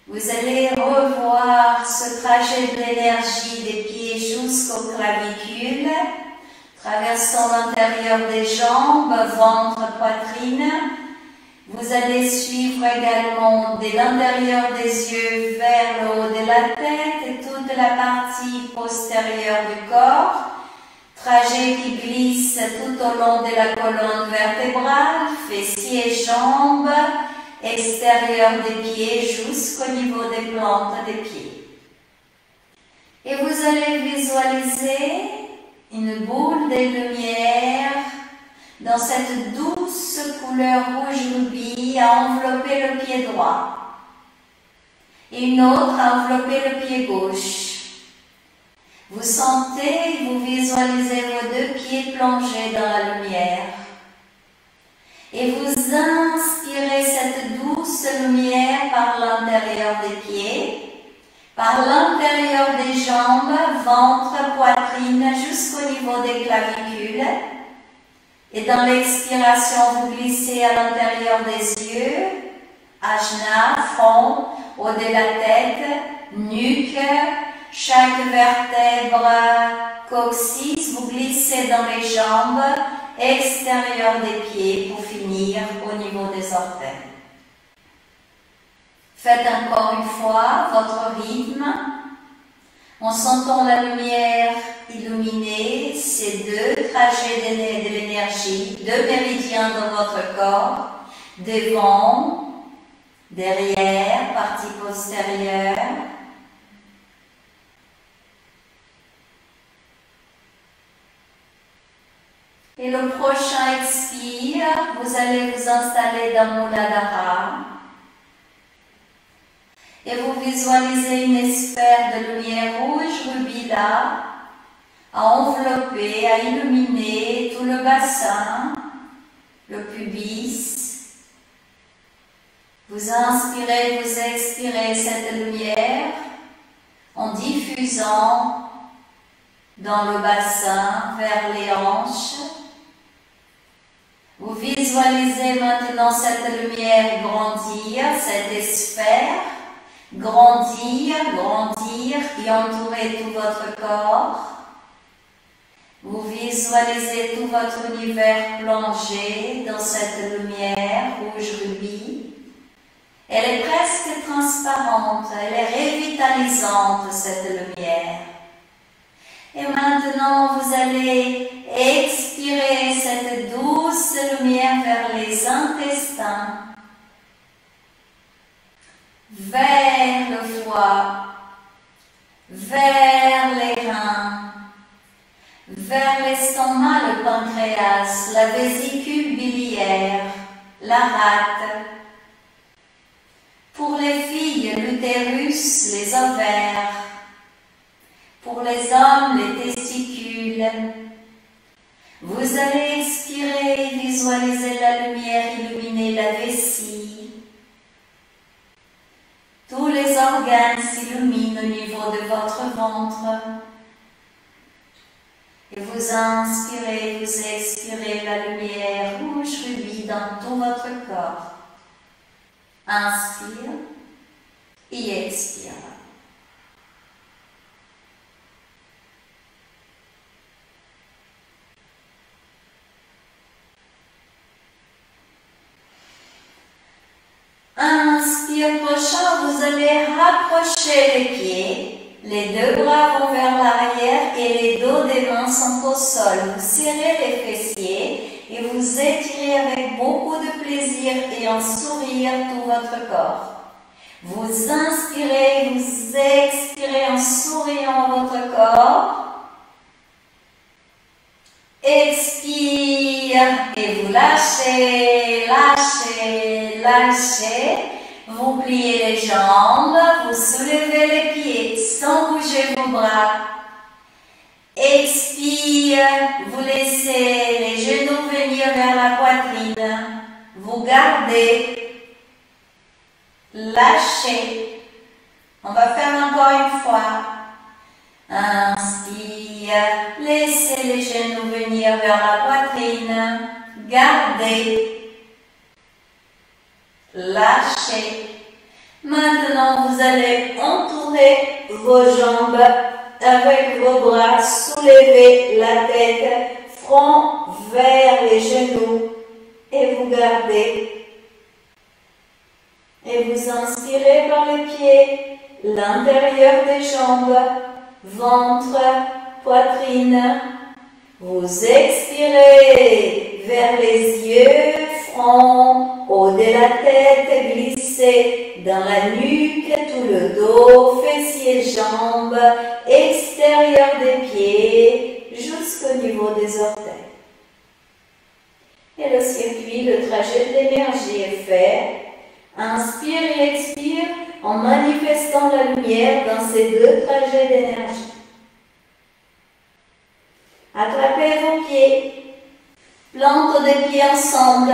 Vous allez revoir ce trajet de l'énergie des pieds jusqu'aux clavicules, traversant l'intérieur des jambes, ventre, poitrine. Vous allez suivre également de l'intérieur des yeux vers le haut de la tête et toute la partie postérieure du corps. Trajet qui glisse tout au long de la colonne vertébrale, fessiers, jambes, extérieur des pieds jusqu'au niveau des plantes des pieds. Et vous allez visualiser une boule de lumière dans cette douce couleur rouge rubis à envelopper le pied droit et une autre à envelopper le pied gauche. Vous sentez, vous visualisez vos deux pieds plongés dans la lumière. Et vous inspirez cette douce lumière par l'intérieur des pieds, par l'intérieur des jambes, ventre, poitrine, jusqu'au niveau des clavicules. Et dans l'expiration, vous glissez à l'intérieur des yeux, ajna, front, haut de la tête, nuque, chaque vertèbre, coccyx, vous glissez dans les jambes, extérieur des pieds pour finir au niveau des orteils. Faites encore une fois votre rythme en sentant la lumière illuminer ces deux trajets de l'énergie, deux méridiens dans votre corps, devant, derrière, partie postérieure. Et le prochain expire, vous allez vous installer dans Muladhara. Et vous visualisez une sphère de lumière rouge rubis là, à envelopper, à illuminer tout le bassin, le pubis, Vous inspirez, vous expirez cette lumière en diffusant dans le bassin vers les hanches. Vous visualisez maintenant cette lumière grandir, cette sphère, grandir, grandir et entourer tout votre corps. Vous visualisez tout votre univers plongé dans cette lumière rouge rubis. Elle est presque transparente, elle est revitalisante cette lumière. Et maintenant, vous allez expirer cette douce lumière vers les intestins, vers le foie, vers les reins, vers l'estomac, le pancréas, la vésicule biliaire, la rate. Pour les filles, l'utérus, les ovaires. Pour les hommes, les testicules. Vous allez expirer, visualiser la lumière illuminer la vessie. Tous les organes s'illuminent au niveau de votre ventre. Et vous inspirez, vous expirez la lumière rouge rubis dans tout votre corps. Inspire et expire. Inspire prochain, vous allez rapprocher les pieds. Les deux bras vont vers l'arrière et les dos des mains sont au sol. Vous serrez les fessiers et vous étirez avec beaucoup de plaisir et un sourire tout votre corps. Vous inspirez, vous expirez en souriant votre corps. Expire et vous lâchez, lâchez, lâchez. Vous pliez les jambes, vous soulevez les pieds sans bouger vos bras. Expire, vous laissez les genoux venir vers la poitrine. Vous gardez. Lâchez. On va faire encore une fois. Inspire, laissez les genoux venir vers la poitrine. Gardez. Lâchez. Maintenant, vous allez entourer vos jambes avec vos bras, soulevez la tête, front vers les genoux et vous gardez. Et vous inspirez par les pieds, l'intérieur des jambes, ventre, poitrine. Vous expirez vers les yeux, front, haut de la tête, glissez dans la nuque, tout le dos, fessiers, jambes, extérieur des pieds, jusqu'au niveau des orteils. Et le circuit, le trajet de l'énergie est fait. Inspire et expire en manifestant la lumière dans ces deux trajets d'énergie. Attrapez vos pieds, plante des pieds ensemble.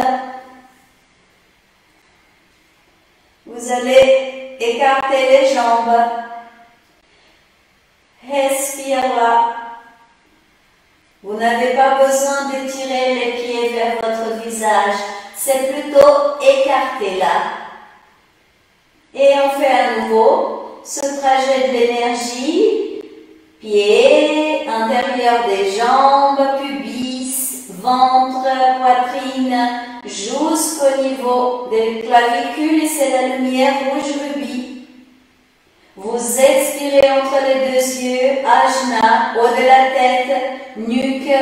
Vous allez écarter les jambes. Respire là. Vous n'avez pas besoin d'étirer les pieds vers votre visage. C'est plutôt écarté là. Et on fait à nouveau ce trajet de l'énergie. Pieds, intérieur des jambes, pubis, ventre, poitrine, jusqu'au niveau des clavicules. Et c'est la lumière rouge rubis. Vous expirez entre les deux yeux, ajna, haut de la tête, nuque,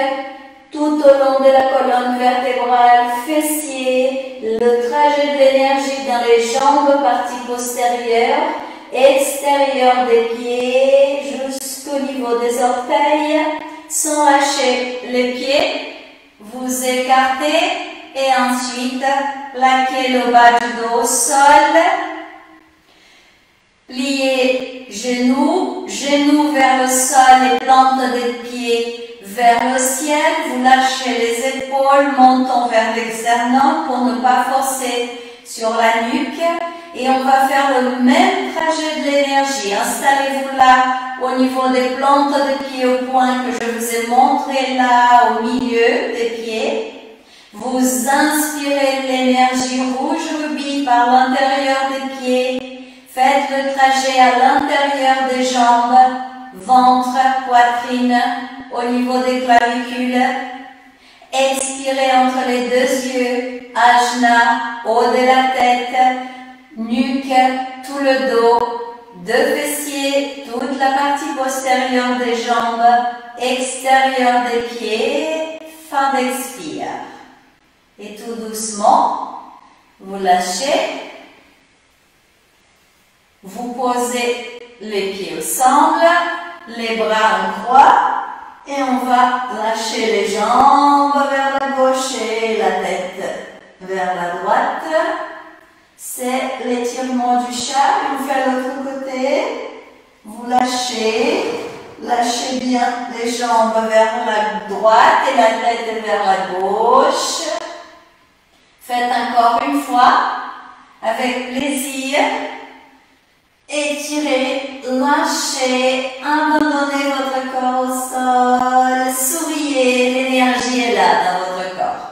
tout au long de la colonne vertébrale, fessiers, le trajet de l'énergie dans les jambes, partie postérieure, extérieur des pieds, jusqu'au niveau des orteils, sans lâcher les pieds. Vous écartez et ensuite plaquez le bas du dos au sol. Pliez genoux, genoux vers le sol et plante des pieds vers le ciel. Vous lâchez les épaules, montons vers l'externum pour ne pas forcer sur la nuque. et on va faire le même trajet de l'énergie. Installez-vous là au niveau des plantes de pieds au point que je vous ai montré là au milieu des pieds. Vous inspirez de l'énergie rouge rubis par l'intérieur des pieds. Faites le trajet à l'intérieur des jambes, ventre, poitrine, au niveau des clavicules. Expirez entre les deux yeux, ajna, haut de la tête, nuque, tout le dos, deux fessiers, toute la partie postérieure des jambes, extérieure des pieds, fin d'expire. Et tout doucement, vous lâchez, vous posez les pieds ensemble, les bras en croix, et on va lâcher les jambes vers la gauche et la tête vers la droite. C'est l'étirement du chat. On fait l'autre côté. Vous lâchez. Lâchez bien les jambes vers la droite et la tête vers la gauche. Faites encore une fois avec plaisir. Étirez, lâchez, abandonnez votre corps au sol, souriez, l'énergie est là dans votre corps.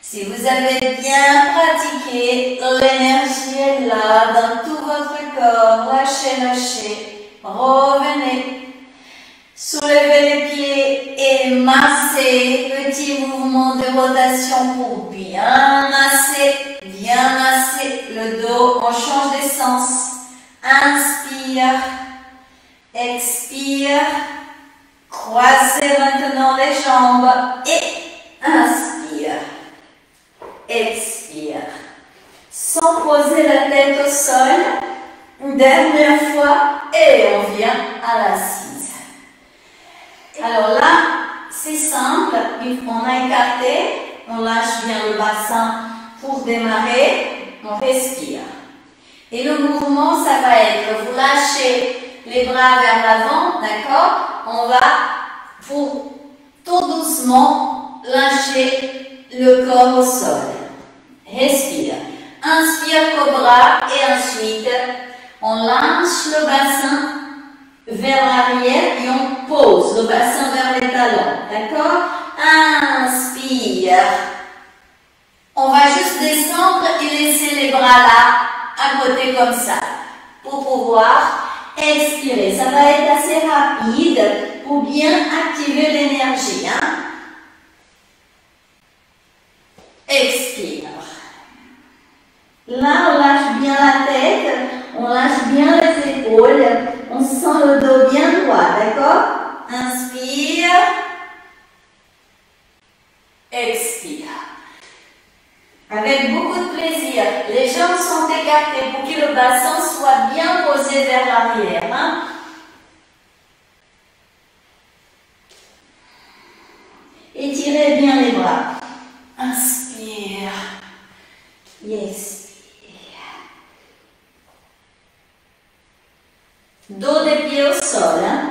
Si vous avez bien pratiqué, l'énergie est là dans tout votre corps. Lâchez, lâchez, revenez. Soulevez les pieds et massez. Petit mouvement de rotation pour bien masser le dos. On change de sens. Inspire, expire, croisez maintenant les jambes et inspire, expire, sans poser la tête au sol, une dernière fois et on vient à l'assise. Alors là, c'est simple, on a écarté, on lâche bien le bassin pour démarrer, on respire. Et le mouvement, ça va être, vous lâchez les bras vers l'avant, d'accord? On va, pour tout doucement, lâcher le corps au sol. Respire. Inspire cobra et ensuite, on lâche le bassin vers l'arrière et on pose le bassin vers les talons, d'accord? Inspire. On va juste descendre et laisser les bras là. À côté comme ça, pour pouvoir expirer. Ça va être assez rapide pour bien activer l'énergie. Hein? Expire. Là, on lâche bien la tête, on lâche bien les épaules, on sent le dos bien droit, d'accord? Inspire. Expire. Avec beaucoup de plaisir. Les jambes sont écartées pour que le bassin soit bien posé vers l'arrière. Hein? Étirez bien les bras. Inspire. Et expire. Dos des pieds au sol. Hein?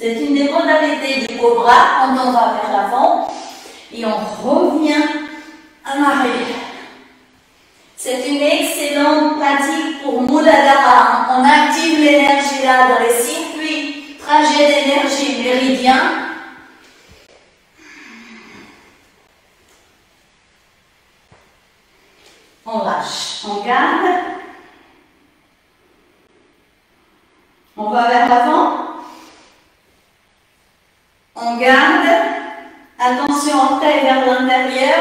C'est une des modalités du cobra quand on va vers l'avant et on revient en arrière. C'est une excellente pratique pour Muladhara. On active l'énergie là dans les circuits, trajet d'énergie méridien. On lâche, on garde. On va vers l'avant. On garde, attention orteil vers l'intérieur,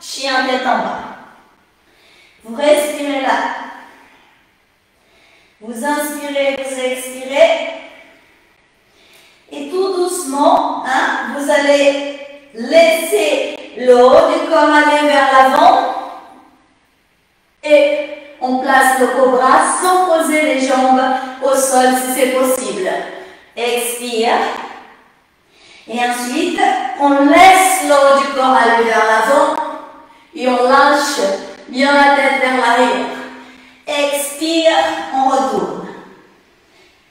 chien tête en bas. Vous respirez là. Vous inspirez, vous expirez. Et tout doucement, hein, vous allez laisser le haut du corps aller vers l'avant. Et on place le cobra sans poser les jambes au sol si c'est possible. Expire. Et ensuite, on laisse le haut du corps aller vers l'avant et on lâche bien la tête vers l'arrière. Expire, on retourne.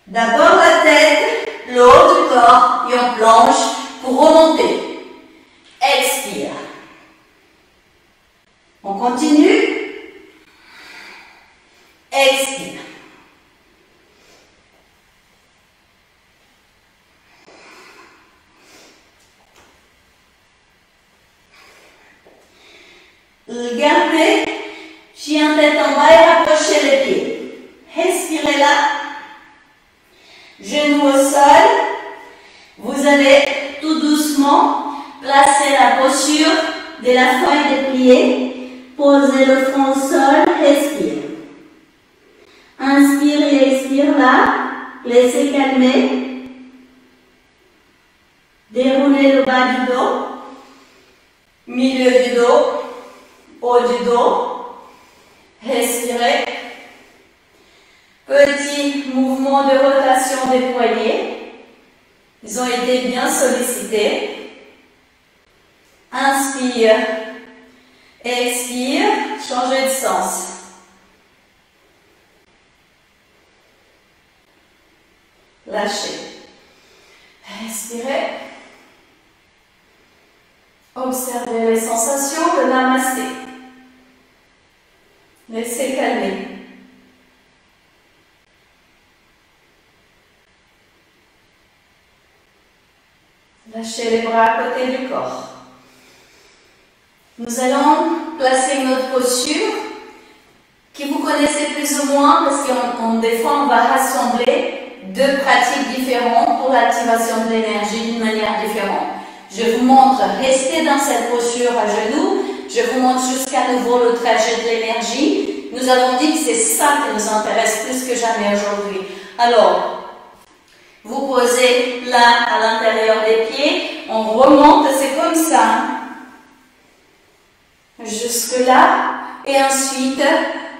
D'abord la tête, le haut du corps et on plonge pour remonter. Expire. On continue. Expire. Gardez, chien tête en bas et rapprochez les pieds. Respirez là. Genoux au sol. Vous allez tout doucement placer la posture de la feuille dépliée. Posez le front au sol. Respire. Inspire et expire là. Laissez calmer. Déroulez le bas du dos. Milieu du dos. Haut du dos, respirez. Petit mouvement de rotation des poignets. Ils ont été bien sollicités. Inspire, expire, changez de sens. Lâchez. Respirez. Observez les sensations de Namasté. Laissez calmer. Lâchez les bras à côté du corps. Nous allons placer une autre posture que vous connaissez plus ou moins parce que des fois on va rassembler deux pratiques différentes pour l'activation de l'énergie d'une manière différente. Je vous montre, restez dans cette posture à genoux. Je vous montre jusqu'à nouveau le trajet de l'énergie. Nous avons dit que c'est ça qui nous intéresse plus que jamais aujourd'hui. Alors, vous posez là à l'intérieur des pieds. On remonte, c'est comme ça. Jusque là. Et ensuite,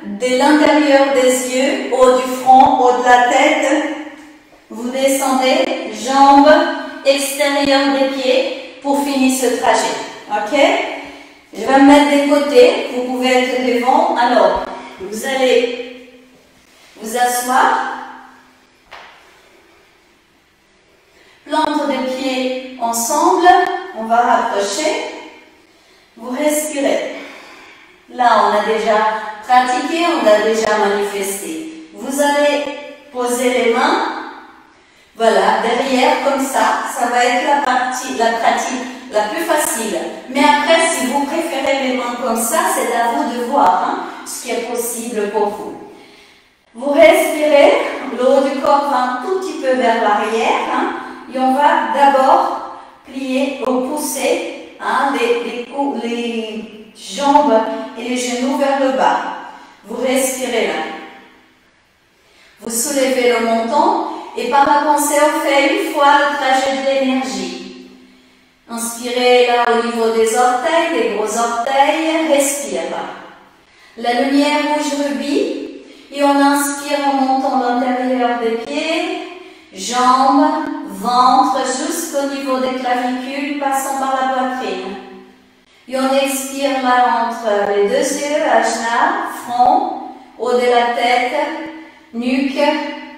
de l'intérieur des yeux, haut du front, haut de la tête, vous descendez, jambes extérieures des pieds pour finir ce trajet. Ok? Je vais me mettre des côtés, vous pouvez être devant. Alors, vous allez vous asseoir, plante des pieds ensemble, on va rapprocher, vous respirez. Là, on a déjà pratiqué, on a déjà manifesté. Vous allez poser les mains, voilà, derrière, comme ça va être la pratique la plus facile. Mais après, si vous préférez les mains comme ça, c'est à vous de voir ce qui est possible pour vous. Vous respirez, le haut du corps va un tout petit peu vers l'arrière et on va d'abord plier ou pousser les jambes et les genoux vers le bas. Vous respirez là. Vous soulevez le menton et par la pensée, on fait une fois le trajet de l'énergie. Inspirez là au niveau des orteils, des gros orteils, respire. La lumière rouge rubis et on inspire en montant l'intérieur des pieds, jambes, ventre jusqu'au niveau des clavicules, passant par la poitrine. Et on expire là entre les deux yeux, ajna, front, haut de la tête, nuque,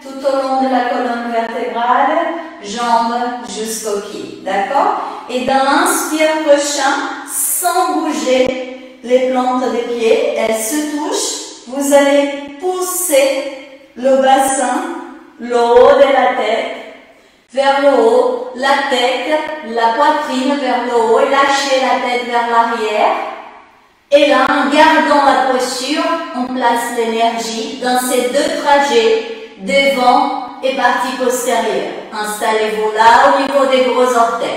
tout au long de la colonne vertébrale, jambes jusqu'au pied. D'accord? Et dans l'inspire prochain, sans bouger les plantes des pieds, elles se touchent. Vous allez pousser le bassin, le haut de la tête, vers le haut, la tête, la poitrine vers le haut, et lâchez la tête vers l'arrière. Et là, en gardant la posture, on place l'énergie dans ces deux trajets, devant et partie postérieure. Installez-vous là au niveau des gros orteils.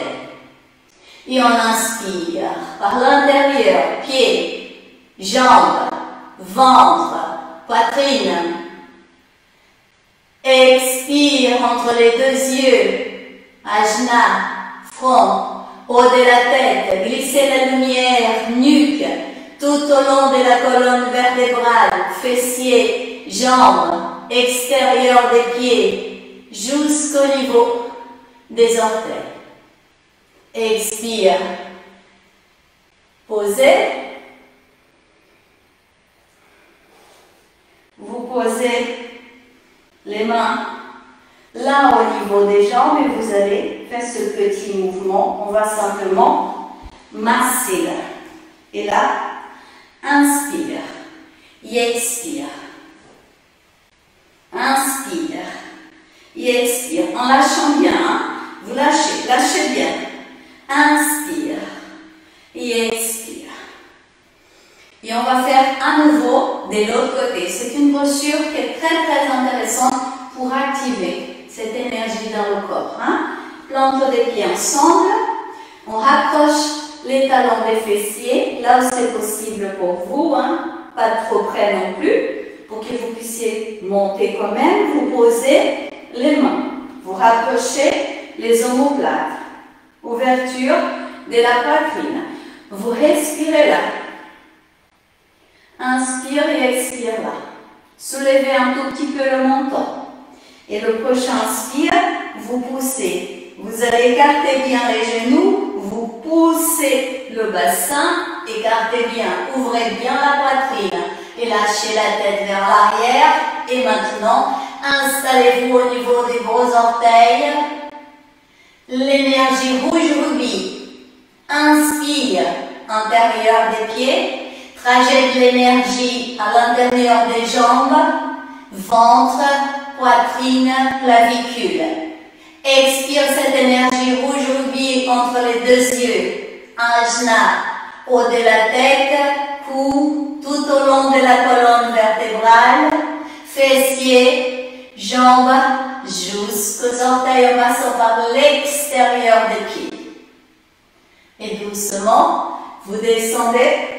Et on inspire par l'intérieur, pieds, jambes, ventre, poitrine. Expire entre les deux yeux, ajna, front, haut de la tête, glissez la lumière, nuque, tout au long de la colonne vertébrale, fessiers, jambes, extérieur des pieds, jusqu'au niveau des orteils. Expire. Posez. Vous posez les mains là au niveau des jambes et vous allez faire ce petit mouvement. On va simplement masser là. Et là, Inspire. Et expire. Inspire. Et expire. En lâchant bien, hein? Vous lâchez. Lâchez bien. Inspire. Et expire. Et on va faire à nouveau de l'autre côté. C'est une posture qui est très très intéressante pour activer cette énergie dans le corps. Hein? Plante les pieds ensemble. On rapproche les talons des fessiers, là où c'est possible pour vous. Hein? Pas trop près non plus. Pour que vous puissiez monter quand même, vous posez les mains. Vous rapprochez les omoplates. Ouverture de la poitrine. Vous respirez là. Inspire et expire là. Soulevez un tout petit peu le menton. Et le prochain inspire, vous poussez. Vous allez écarter bien les genoux, vous poussez le bassin, écartez bien, ouvrez bien la poitrine et lâchez la tête vers l'arrière. Et maintenant, installez-vous au niveau des gros orteils. L'énergie rouge rubis. Inspire, intérieur des pieds. Trajet de l'énergie à l'intérieur des jambes, ventre, poitrine, clavicule. Expire cette énergie rouge rubis entre les deux yeux. Ajna, haut de la tête, cou, tout au long de la colonne vertébrale, fessiers, jambes, jusqu'aux orteils en passant par l'extérieur des pieds. Et doucement, vous descendez.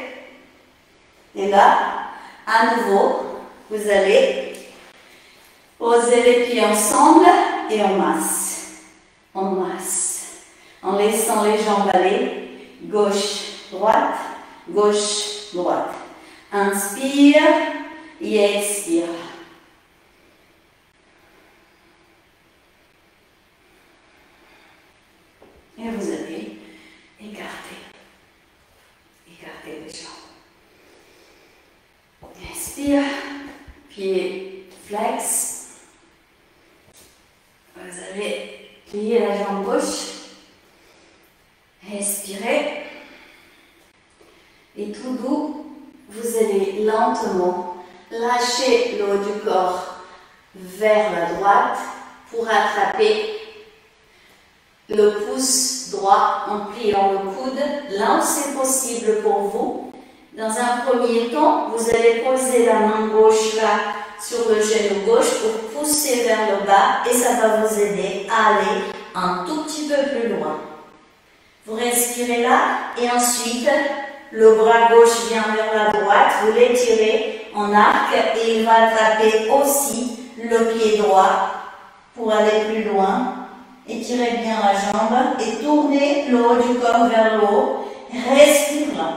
Et là, à nouveau, vous allez poser les pieds ensemble et on masse. On masse. En laissant les jambes aller. Gauche, droite, gauche, droite. Inspire et expire. Et vous allez écarter. Écarter les jambes. Inspire, pied flex. Vous allez plier la jambe gauche. Respirez. Et tout doux, vous allez lentement lâcher le haut du corps vers la droite pour attraper le pouce droit en pliant le coude là où c'est possible pour vous. Dans un premier temps, vous allez poser la main gauche là sur le genou gauche pour pousser vers le bas et ça va vous aider à aller un tout petit peu plus loin. Vous respirez là et ensuite le bras gauche vient vers la droite, vous l'étirez en arc et il va attraper aussi le pied droit pour aller plus loin. Étirez bien la jambe et tournez le haut du corps vers le haut. Respire là.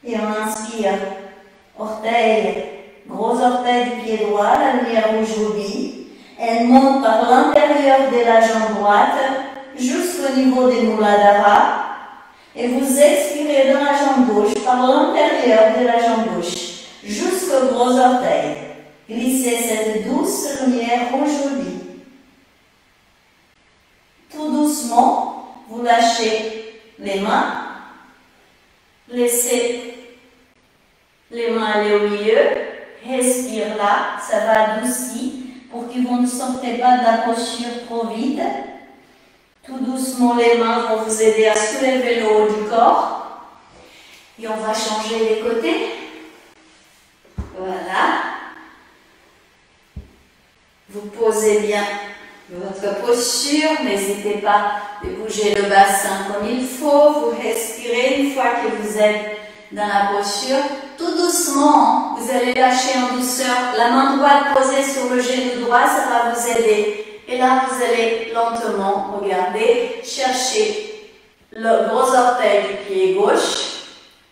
Et on inspire, orteil, gros orteil du pied droit, la lumière rouge rubis. Elle monte par l'intérieur de la jambe droite jusqu'au niveau des Muladhara. Et vous expirez dans la jambe gauche par l'intérieur de la jambe gauche jusqu'au gros orteil. Glissez cette douce lumière rouge rubis. Tout doucement, vous lâchez les mains. Laissez les mains aller au milieu, respire là, ça va adoucir pour que vous ne sortez pas de la posture trop vite. Tout doucement les mains vont vous aider à soulever le haut du corps. Et on va changer les côtés. Voilà. Vous posez bien votre posture, n'hésitez pas de bouger le bassin comme il faut, vous respirez une fois que vous êtes dans la posture. Tout doucement, vous allez lâcher en douceur, la main droite posée sur le genou droit, ça va vous aider. Et là, vous allez lentement, regardez, chercher le gros orteil du pied gauche.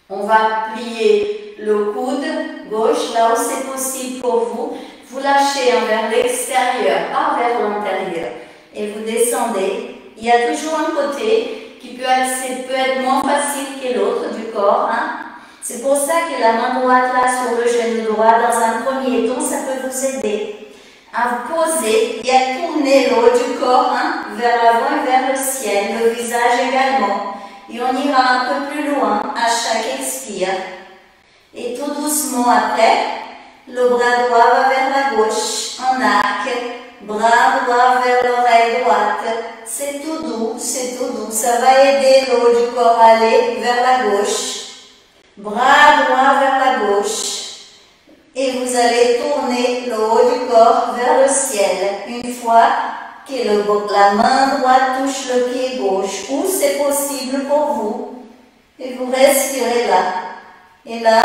On va plier le coude gauche, là où c'est possible pour vous. Vous lâchez vers l'extérieur, pas vers l'intérieur. Et vous descendez. Il y a toujours un côté qui peut être moins facile que l'autre du corps. Hein. C'est pour ça que la main droite là sur le genou droit, dans un premier temps, ça peut vous aider à vous poser et à tourner le haut du corps vers l'avant et vers le ciel, le visage également. Et on ira un peu plus loin à chaque expire. Et tout doucement après, le bras droit va vers la gauche, en arc. Bras droit vers l'oreille droite. C'est tout doux, c'est tout doux. Ça va aider le haut du corps à aller vers la gauche. Bras droit vers la gauche. Et vous allez tourner le haut du corps vers le ciel. Une fois que la main droite touche le pied gauche, où c'est possible pour vous. Et vous respirez là. Et là,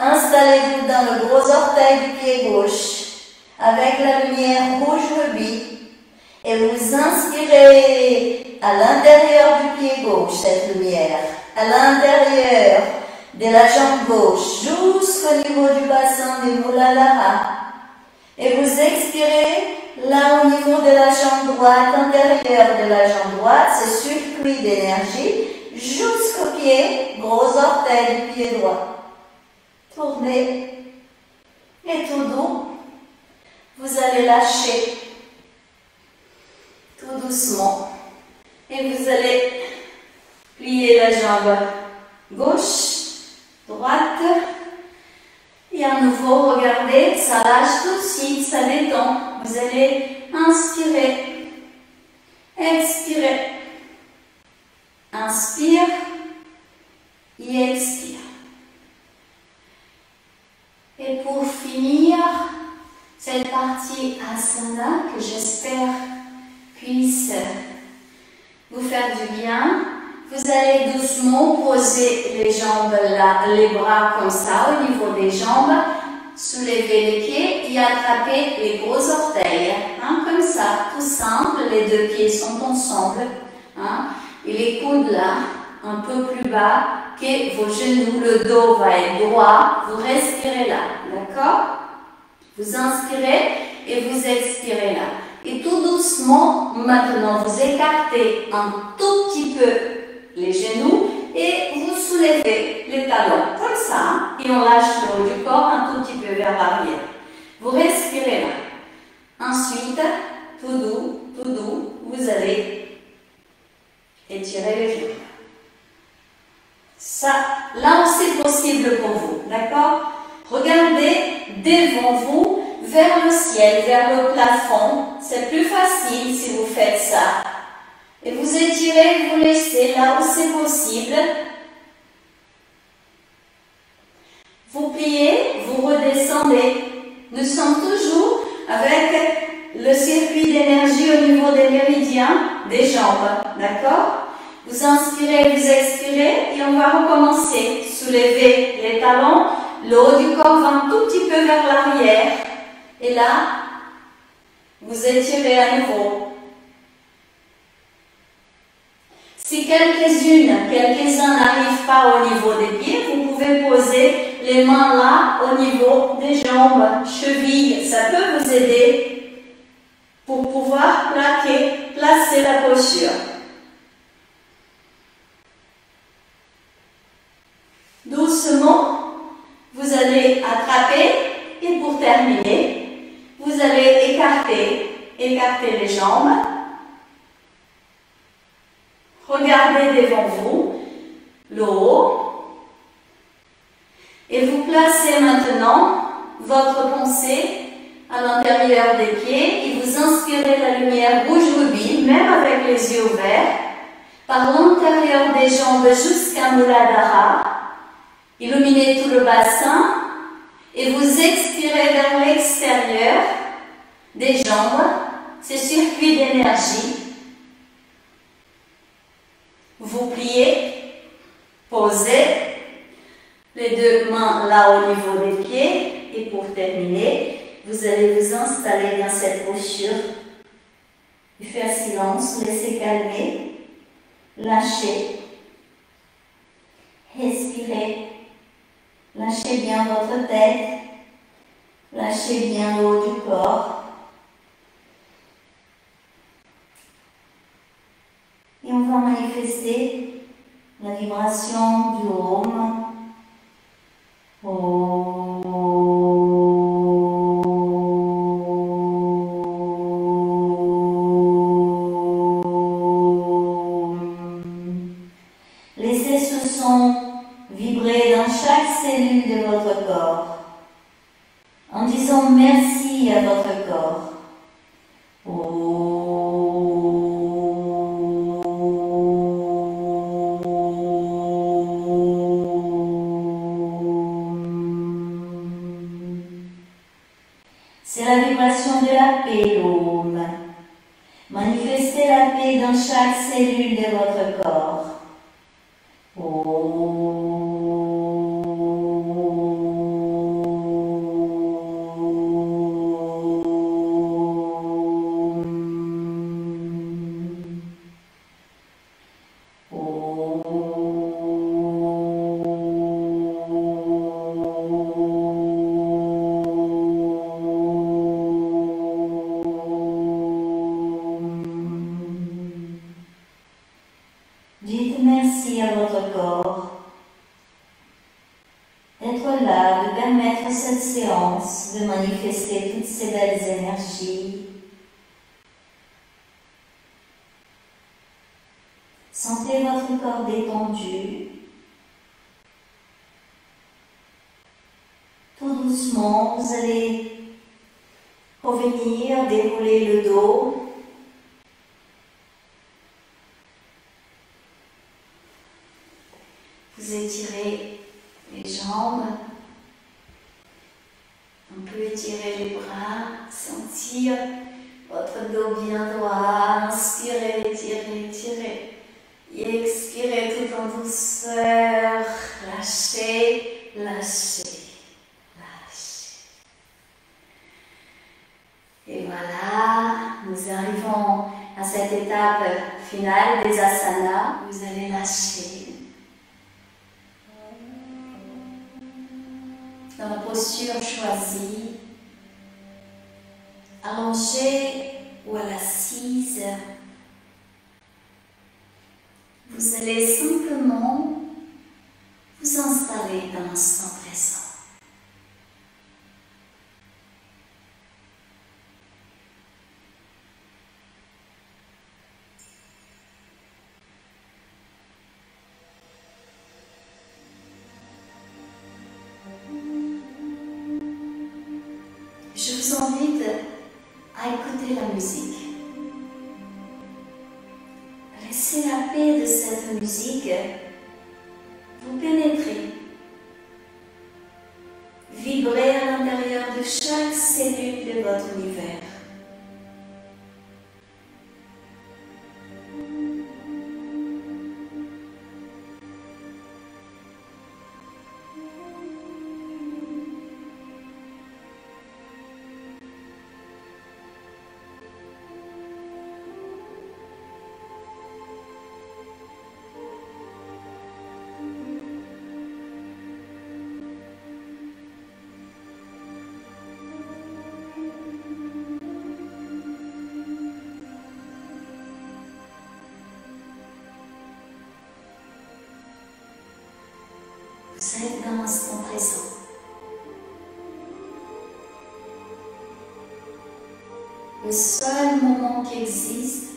installez-vous dans le gros orteil du pied gauche, avec la lumière rouge rubis. Et vous inspirez à l'intérieur du pied gauche, cette lumière. À l'intérieur de la jambe gauche, jusqu'au niveau du bassin des Muladhara. Et vous expirez là au niveau de la jambe droite, l'intérieur de la jambe droite, ce circuit d'énergie, jusqu'au pied, gros orteil du pied droit. Tournez. Et tout doux, vous allez lâcher. Tout doucement. Et vous allez plier la jambe gauche, droite. Et à nouveau, regardez, ça lâche tout de suite, ça détend. Vous allez inspirer, expirer. Inspire et expire. Et pour finir, cette partie asana que j'espère puisse vous faire du bien, vous allez doucement poser les jambes là, les bras comme ça au niveau des jambes, soulever les pieds et attraper les gros orteils, hein, comme ça, tout simple, les deux pieds sont ensemble, hein, et les coudes là, un peu plus bas que vos genoux, le dos va être droit, vous respirez là, d'accord? Vous inspirez et vous expirez là. Et tout doucement, maintenant, vous écartez un tout petit peu les genoux et vous soulevez les talons, comme ça, hein, et on lâche le haut du corps un tout petit peu vers l'arrière. Vous respirez là. Ensuite, tout doux, vous allez étirer les jambes. Ça, là où c'est possible pour vous, d'accord? Regardez devant vous, vers le ciel, vers le plafond. C'est plus facile si vous faites ça. Et vous étirez, vous laissez là où c'est possible. Vous pliez, vous redescendez. Nous sommes toujours avec le circuit d'énergie au niveau des méridiens des jambes, d'accord? Vous inspirez, vous expirez et on va recommencer. Soulevez les talons, le haut du corps va un tout petit peu vers l'arrière. Et là, vous étirez à nouveau. Si quelques-uns n'arrivent pas au niveau des pieds, vous pouvez poser les mains là au niveau des jambes, chevilles. Ça peut vous aider pour pouvoir placer la posture. Doucement, vous allez attraper et pour terminer, vous allez écarter les jambes. Regardez devant vous le haut et vous placez maintenant votre pensée à l'intérieur des pieds et vous inspirez la lumière rouge rubis, même avec les yeux ouverts, par l'intérieur des jambes jusqu'à Muladhara. Illuminez tout le bassin et vous expirez vers l'extérieur des jambes, ces circuits d'énergie. Vous pliez, posez les deux mains là au niveau des pieds et pour terminer, vous allez vous installer dans cette posture. Faire silence, laissez calmer, lâchez, respirez. Lâchez bien votre tête, lâchez bien le haut du corps. Et on va manifester la vibration du Om. Les dans chaque cellule de votre corps. Dites merci à votre corps d'être là, de permettre cette séance de manifester toutes ces belles énergies. Sentez votre corps détendu. Tout doucement, vous allez revenir, dérouler le dos. Vous étirez les jambes, on peut étirer les bras, sentir votre dos bien droit, inspirez, étirez, étirez, et expirez tout en douceur, lâchez, lâchez, lâchez. Et voilà, nous arrivons à cette étape finale des asanas, vous allez lâcher. Dans la posture choisie, allongée ou à l'assise, vous allez simplement vous installer dans l'instant présent. Je vous invite à écouter la musique. Laissez la paix de cette musique vous pénétrer, vibrer à l'intérieur de chaque cellule de votre univers. Vous êtes dans l'instant présent. Le seul moment qui existe,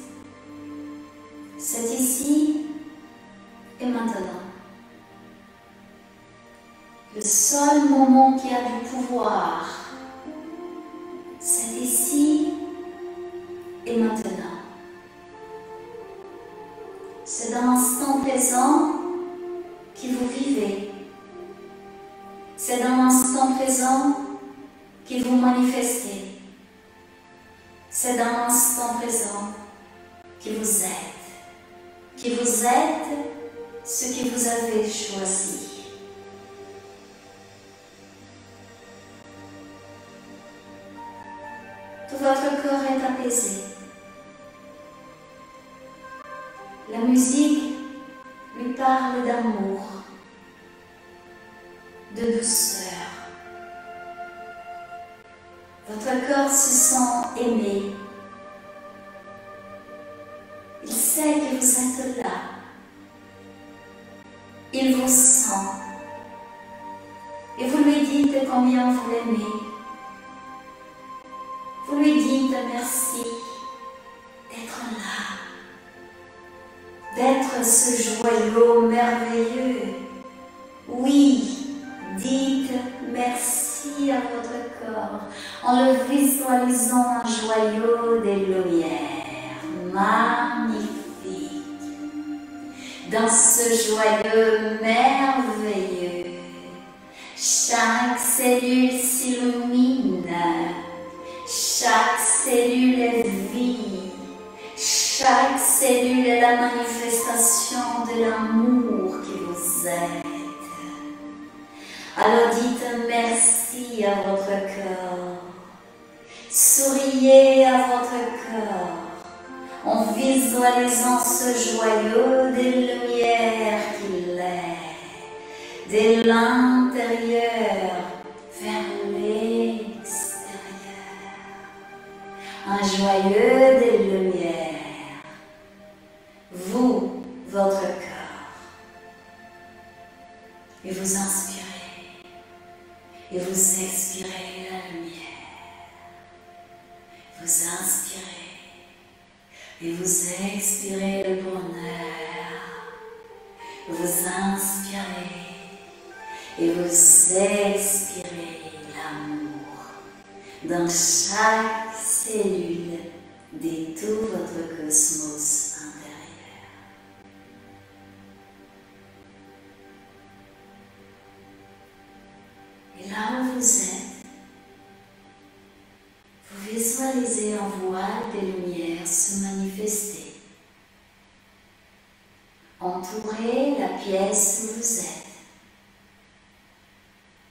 c'est ici et maintenant. Le seul moment qui a du pouvoir, c'est ici et maintenant. C'est dans l'instant présent que vous vivez. C'est dans l'instant présent que vous manifestez. C'est dans l'instant présent que vous êtes. Que vous êtes ce que vous avez choisi. Tout votre corps est apaisé. La musique lui parle d'amour, de douceur. Votre corps se sent aimé. Il sait que vous êtes là. Il vous sent. Et vous lui dites combien vous l'aimez. Vous lui dites merci d'être là, d'être ce joyau merveilleux. Oui, dites merci à votre corps en le visualisant un joyau de lumière magnifique. Dans ce joyau merveilleux, chaque cellule s'illumine, chaque cellule vit, chaque cellule est la manifestation de l'amour que vous êtes. Alors dites merci à votre cœur. Souriez à votre cœur en visualisant ce joyau de lumière qu'il est, de l'intérieur vers l'extérieur. Un joyau de lumière. Vous, votre cœur. Et vous inspirez. Et vous expirez la lumière. Vous inspirez. Et vous expirez le bonheur. Vous inspirez. Et vous expirez l'amour dans chaque cellule de tout votre cosmos intérieur. Et là où vous êtes, vous visualisez un voile de lumière se manifester. Entourez la pièce où vous êtes.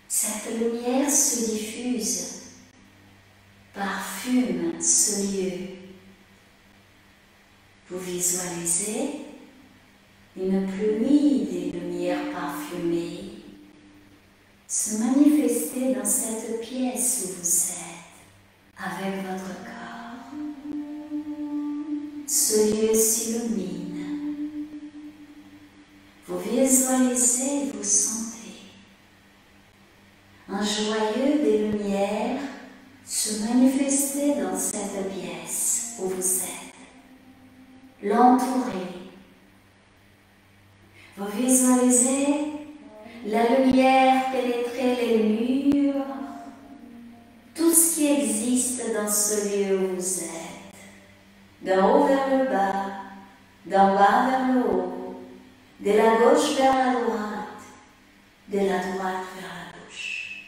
Cette lumière se diffuse, parfume ce lieu. Vous visualisez une pluie de lumière parfumée se manifester dans cette pièce où vous êtes avec votre corps. Ce lieu s'illumine. Vous visualisez, vous sentez un joyau de lumière se manifester dans cette pièce où vous êtes. L'entourer. Vous visualisez la lumière pénétrer les murs, tout ce qui existe dans ce lieu où vous êtes, d'en haut vers le bas, d'en bas vers le haut, de la gauche vers la droite, de la droite vers la gauche.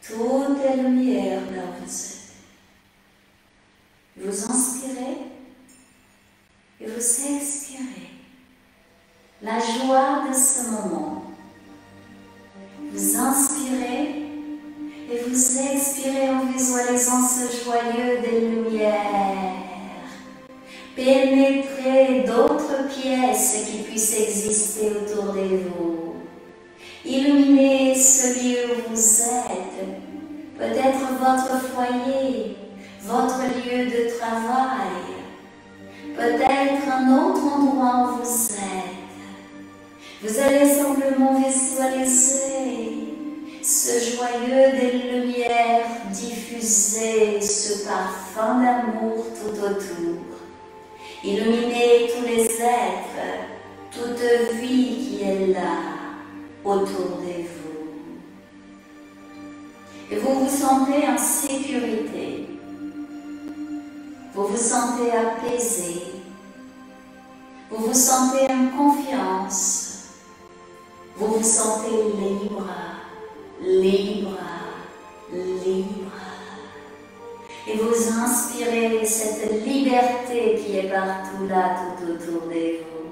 Toute la lumière là où vous êtes. Vous inspirez et vous expirez la joie de ce moment. Vous inspirez et vous expirez en visualisant ce joyau de lumière. Pénétrez d'autres pièces qui puissent exister autour de vous. Illuminez ce lieu où vous êtes. Peut-être votre foyer, votre lieu de travail. Peut-être un autre endroit où vous êtes. Vous allez simplement visualiser ce joyau de lumière diffuser ce parfum d'amour tout autour. Illuminez tous les êtres, toute vie qui est là, autour de vous. Et vous vous sentez en sécurité. Vous vous sentez apaisé. Vous vous sentez en confiance. Vous vous sentez libre, libre, libre. Et vous inspirez cette liberté qui est partout là, tout autour de vous.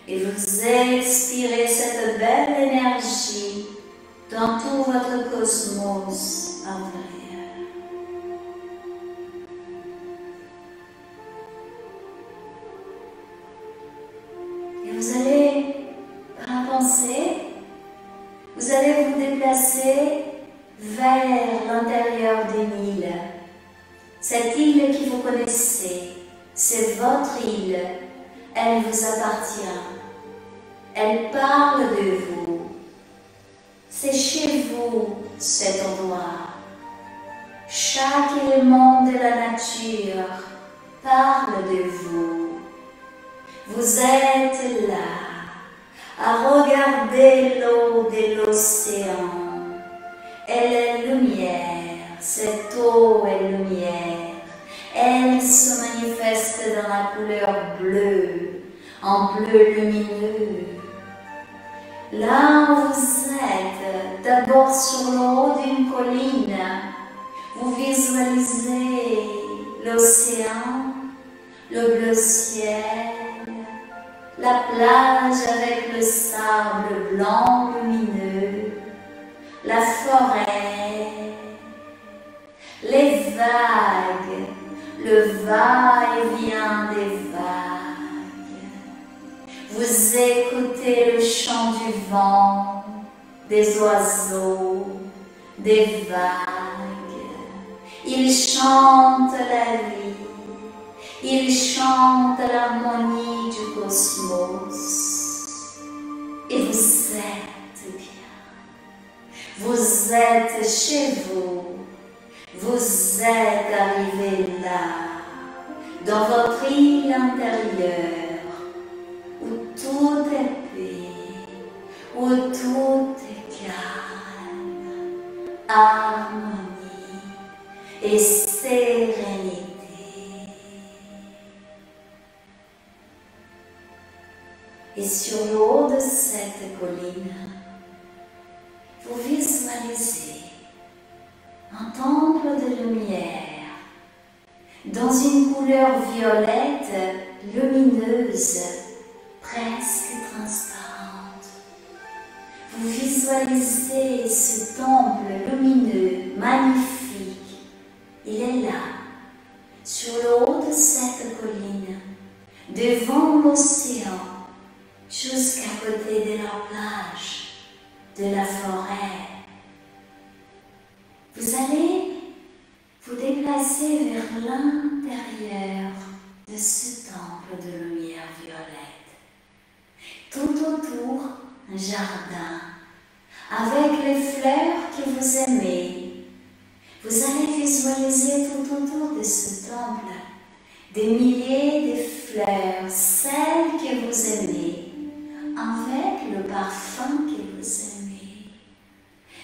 Et vous expirez cette belle énergie dans tout votre cosmos intérieur. Et vous allez, par la pensée, vous allez vous déplacer vers l'intérieur d'une île. Cette île que vous connaissez, c'est votre île. Elle vous appartient. Elle parle de vous. C'est chez vous cet endroit. Chaque élément de la nature parle de vous. Vous êtes là à regarder l'eau de l'océan. Elle est lumière, cette eau est lumière. Elle se manifeste dans la couleur bleue, en bleu lumineux. Là où vous êtes, d'abord sur le haut d'une colline, vous visualisez l'océan, le bleu ciel, la plage avec le sable blanc lumineux, la forêt, les vagues, le va-et-vient des vagues. Vous écoutez le chant du vent, des oiseaux, des vagues. Ils chantent la vie, ils chantent l'harmonie du cosmos. Et vous êtes bien, vous êtes chez vous, vous êtes arrivé là, dans votre île intérieure, où tout est paix, où tout est calme, harmonie et sérénité. Et sur le haut de cette colline, vous visualisez un temple de lumière dans une couleur violette lumineuse, presque transparente. Vous visualisez ce temple lumineux, magnifique. Il est là, sur le haut de cette colline, devant l'océan, jusqu'à côté de la plage, de la forêt. Vous allez vous déplacer vers l'intérieur de ce temple de lumière violette. Tout autour, un jardin avec les fleurs que vous aimez. Vous allez visualiser tout autour de ce temple des milliers de fleurs, celles que vous aimez, avec le parfum que vous aimez.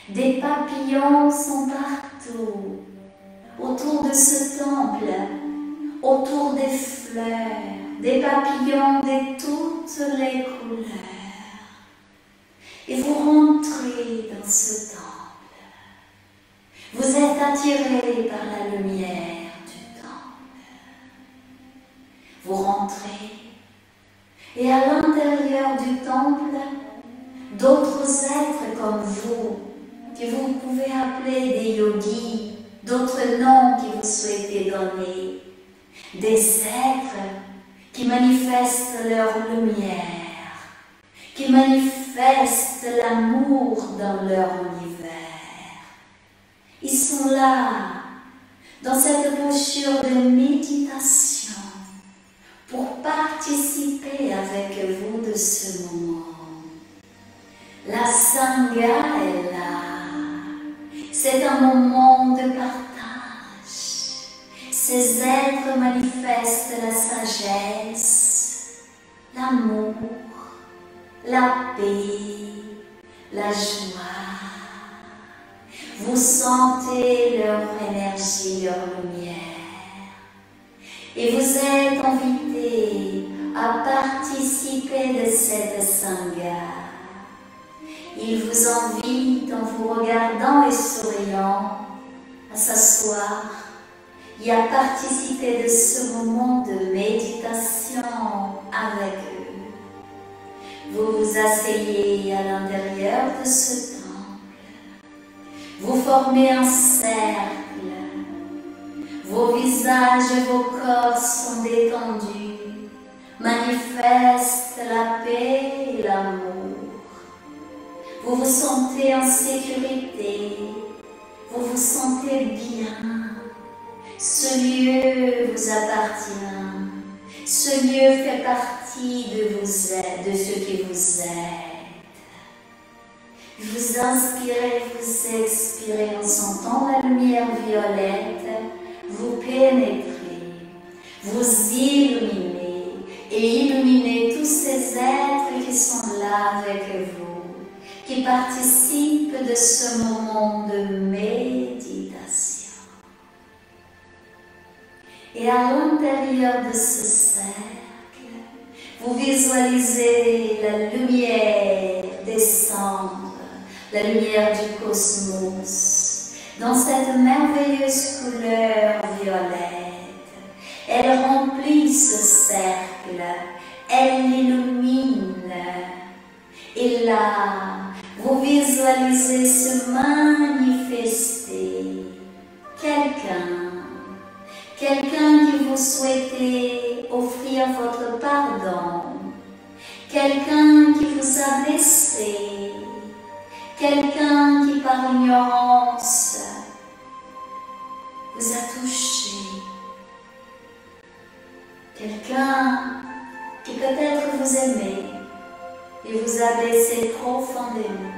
Des papillons sont partout, autour de ce temple, autour des fleurs, des papillons de toutes les couleurs. Et vous rentrez dans ce temple. Vous êtes attiré par la lumière du temple. Vous rentrez. Et à l'intérieur du temple, d'autres êtres comme vous, que vous pouvez appeler des yogis, d'autres noms que vous souhaitez donner, des êtres qui manifestent leur lumière, qui manifestent l'amour dans leur univers. Ils sont là, dans cette posture de méditation, pour participer avec vous de ce moment. La Sangha est là. C'est un moment de partage. Ces êtres manifestent la sagesse, l'amour, la paix, la joie. Vous sentez leur énergie, leur lumière. Et vous êtes invité à participer de cette Sangha. Il vous invite, en vous regardant et souriant, à s'asseoir et à participer de ce moment de méditation avec eux. Vous vous asseyez à l'intérieur de ce temple. Vous formez un cercle. Vos visages et vos corps sont détendus, manifestent la paix et l'amour. Vous vous sentez en sécurité, vous vous sentez bien. Ce lieu vous appartient, ce lieu fait partie de ce que vous êtes. Vous inspirez, vous expirez en sentant la lumière violette. Vous pénétrez, vous illuminez et illuminez tous ces êtres qui sont là avec vous, qui participent de ce moment de méditation. Et à l'intérieur de ce cercle, vous visualisez la lumière descendre, la lumière du cosmos, dans cette merveilleuse couleur violette. Elle remplit ce cercle, elle l'illumine. Et là, vous visualisez se manifester quelqu'un qui vous souhaitait offrir votre pardon, quelqu'un qui vous a blessé, quelqu'un qui par ignorance vous a touché, quelqu'un qui peut-être vous aimait et vous a blessé profondément.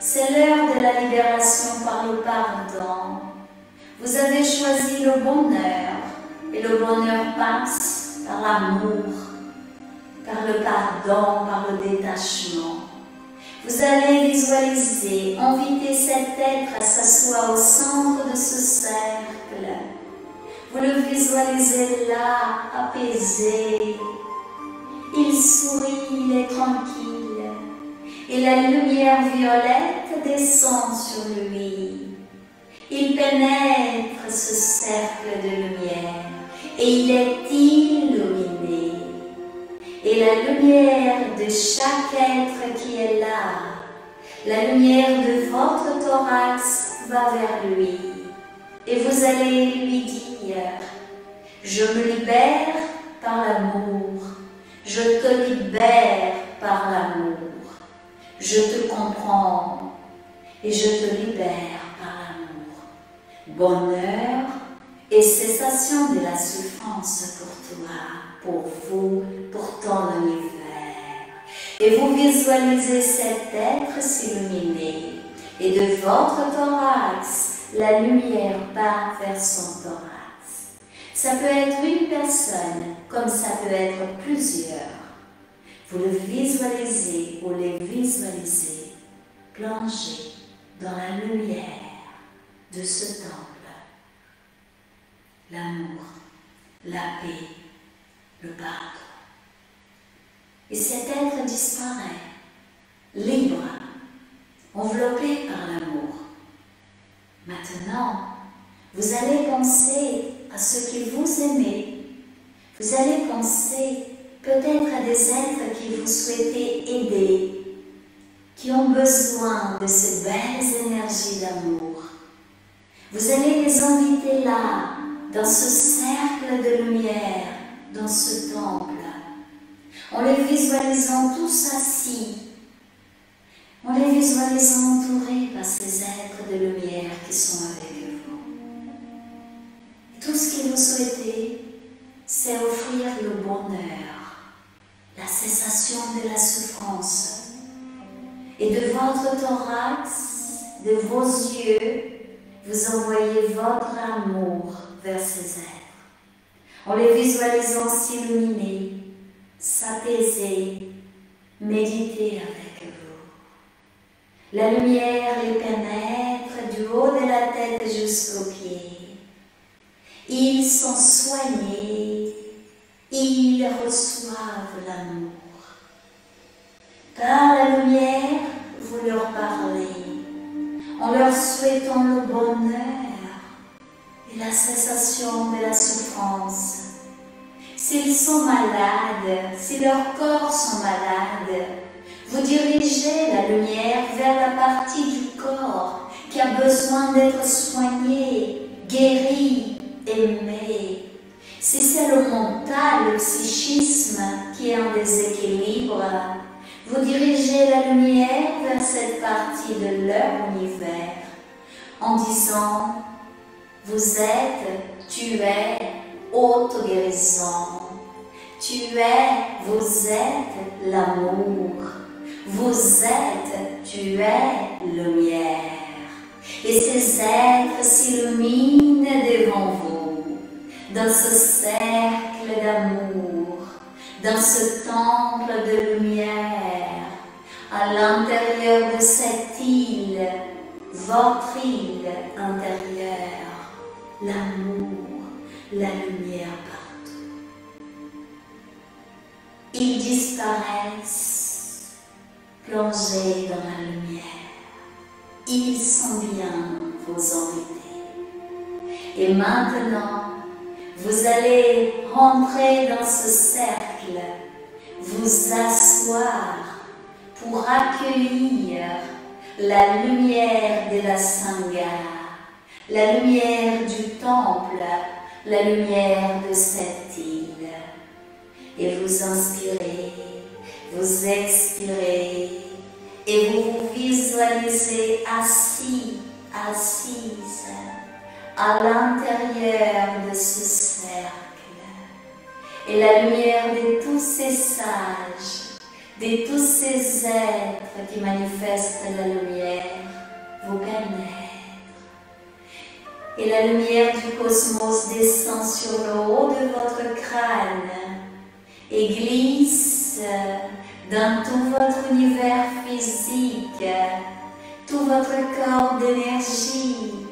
C'est l'heure de la libération par le pardon. Vous avez choisi le bonheur et le bonheur passe par l'amour, par le pardon, par le détachement. Vous allez visualiser, inviter cet être à s'asseoir au centre de ce cercle. Vous le visualisez là, apaisé. Il sourit, il est tranquille. Et la lumière violette descend sur lui. Il pénètre ce cercle de lumière et il est illuminé. Et la lumière de chaque être qui est là, la lumière de votre thorax va vers lui. Et vous allez lui dire, je me libère par l'amour, je te libère par l'amour, je te comprends et je te libère par l'amour. Bonheur et cessation de la souffrance pour toi, pour vous, pour ton univers. Et vous visualisez cet être s'illuminer. Et de votre thorax, la lumière part vers son thorax. Ça peut être une personne, comme ça peut être plusieurs. Vous le visualisez ou les visualisez plonger dans la lumière de ce temple. L'amour, la paix, le pardon. Et cet être disparaît, libre, enveloppé par l'amour. Maintenant, vous allez penser à ceux qui vous aimez. Vous allez penser peut-être à des êtres qui vous souhaitez aider, qui ont besoin de ces belles énergies d'amour. Vous allez les inviter là, dans ce cercle de lumière, dans ce temple, en les visualisant tous assis, en les visualisant entourés par ces êtres de lumière qui sont avec vous. Et tout ce que vous souhaitez, c'est offrir le bonheur, la cessation de la souffrance. Et de votre thorax, de vos yeux, vous envoyez votre amour vers ces êtres, en les visualisant s'illuminer, s'apaiser, méditer avec vous. La lumière les pénètre du haut de la tête jusqu'aux pieds. Ils sont soignés, ils reçoivent l'amour. Par la lumière, vous leur parlez, en leur souhaitant le bonheur et la cessation de la souffrance. S'ils sont malades, si leurs corps sont malades, vous dirigez la lumière vers la partie du corps qui a besoin d'être soignée, guérie, aimée. Si c'est le mental, le psychisme qui est en déséquilibre, vous dirigez la lumière vers cette partie de leur univers en disant « Vous êtes, tu es auto-guérison. Tu es, vous êtes l'amour. Vous êtes, tu es lumière. » Et ces êtres s'illuminent devant vous, dans ce cercle d'amour, dans ce temple de lumière, à l'intérieur de cette île, votre île intérieure, l'amour, la lumière partout. Ils disparaissent, plongés dans la lumière. Ils sont bien vos invités. Et maintenant, Vous allez rentrer dans ce cercle, vous asseoir pour accueillir la lumière de la Sangha, la lumière du temple, la lumière de cette île. Et vous inspirez, vous expirez, et vous vous visualisez assis, assise, à l'intérieur de ce cercle. Et la lumière de tous ces sages, de tous ces êtres qui manifestent la lumière, vous pénètre. Et la lumière du cosmos descend sur le haut de votre crâne et glisse dans tout votre univers physique, tout votre corps d'énergie,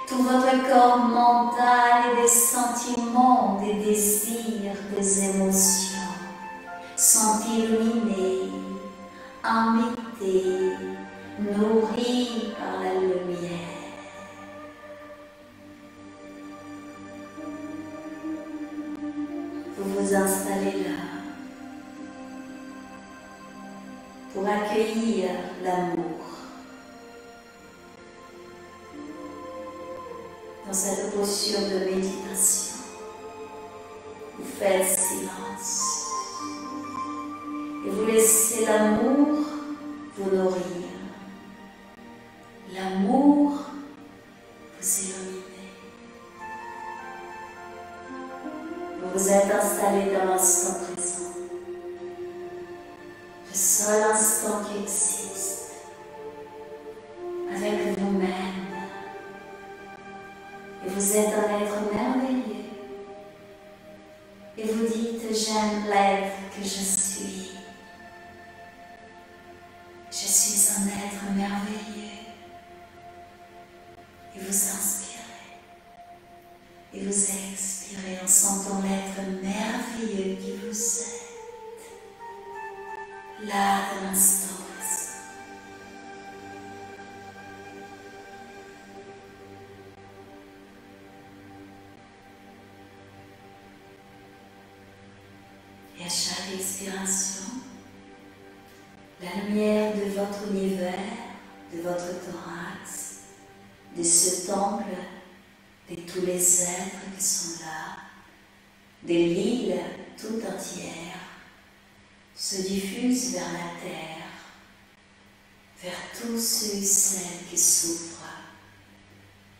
tout votre corps mental et des sentiments, des désirs, des émotions sont illuminés, invités, nourris par la lumière. Vous vous installez là pour accueillir l'amour. Dans cette posture de méditation, vous faites silence et vous laissez l'amour vous nourrir. L'amour vous illuminer. Vous vous êtes installé dans l'instant présent, le seul instant qui existe, avec vous-même. Et vous êtes un être merveilleux. Et vous dites, j'aime l'être que je suis. Je suis un être merveilleux. Et vous inspirez. Et vous expirez en sentant l'être merveilleux qui vous êtes. Là, dans l'instant présent. Et à chaque expiration, la lumière de votre univers, de votre thorax, de ce temple, de tous les êtres qui sont là, de l'île tout entière, se diffuse vers la terre, vers tous ceux et celles qui souffrent,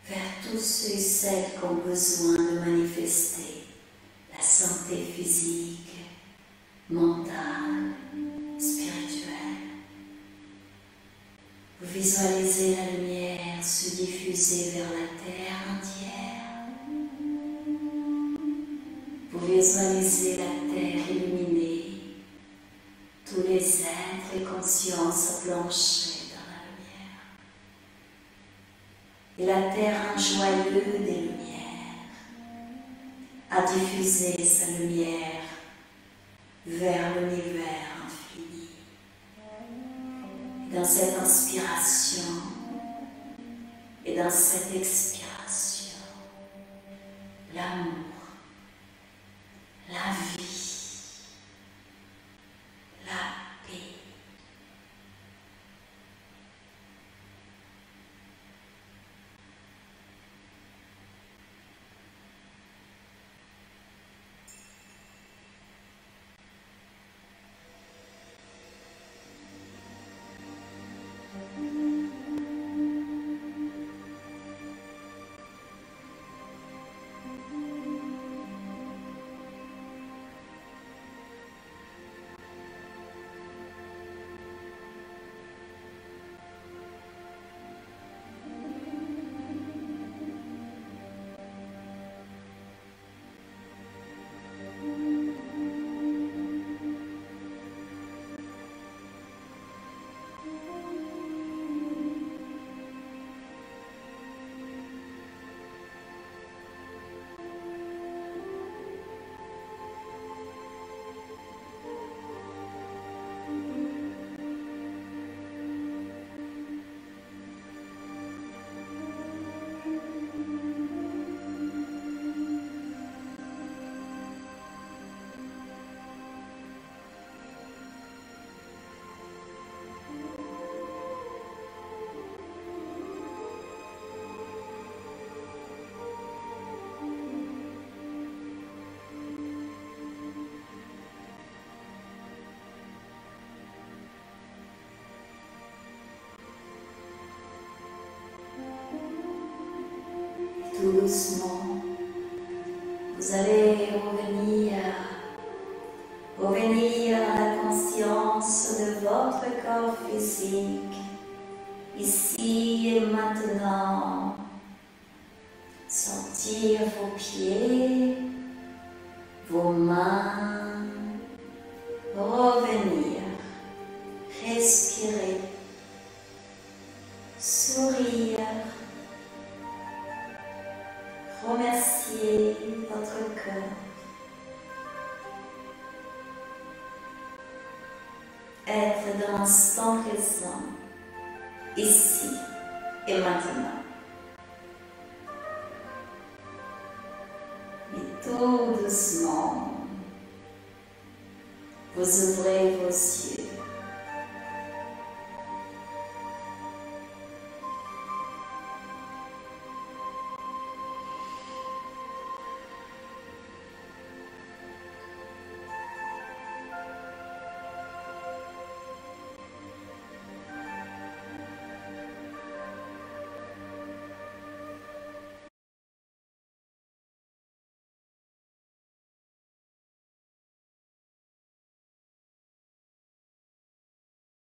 vers tous ceux et celles qui ont besoin de manifester la santé physique, mentale, spirituelle. Vous visualisez la lumière se diffuser vers la terre entière. Vous visualisez la terre illuminée, tous les êtres et consciences planchées dans la lumière. Et la terre, un joyeux des lumières, a diffusé sa lumière vers l'univers infini. Et dans cette inspiration et dans cette expiration, l'amour, la vie, la paix. doucement, vous allez revenir à la conscience de votre corps physique, ici et maintenant. Sentir vos pieds, vos mains, revenir, respirer, sourire, remercier votre cœur, être dans l'instant présent, ici et maintenant. Et tout doucement, vous ouvrez vos yeux.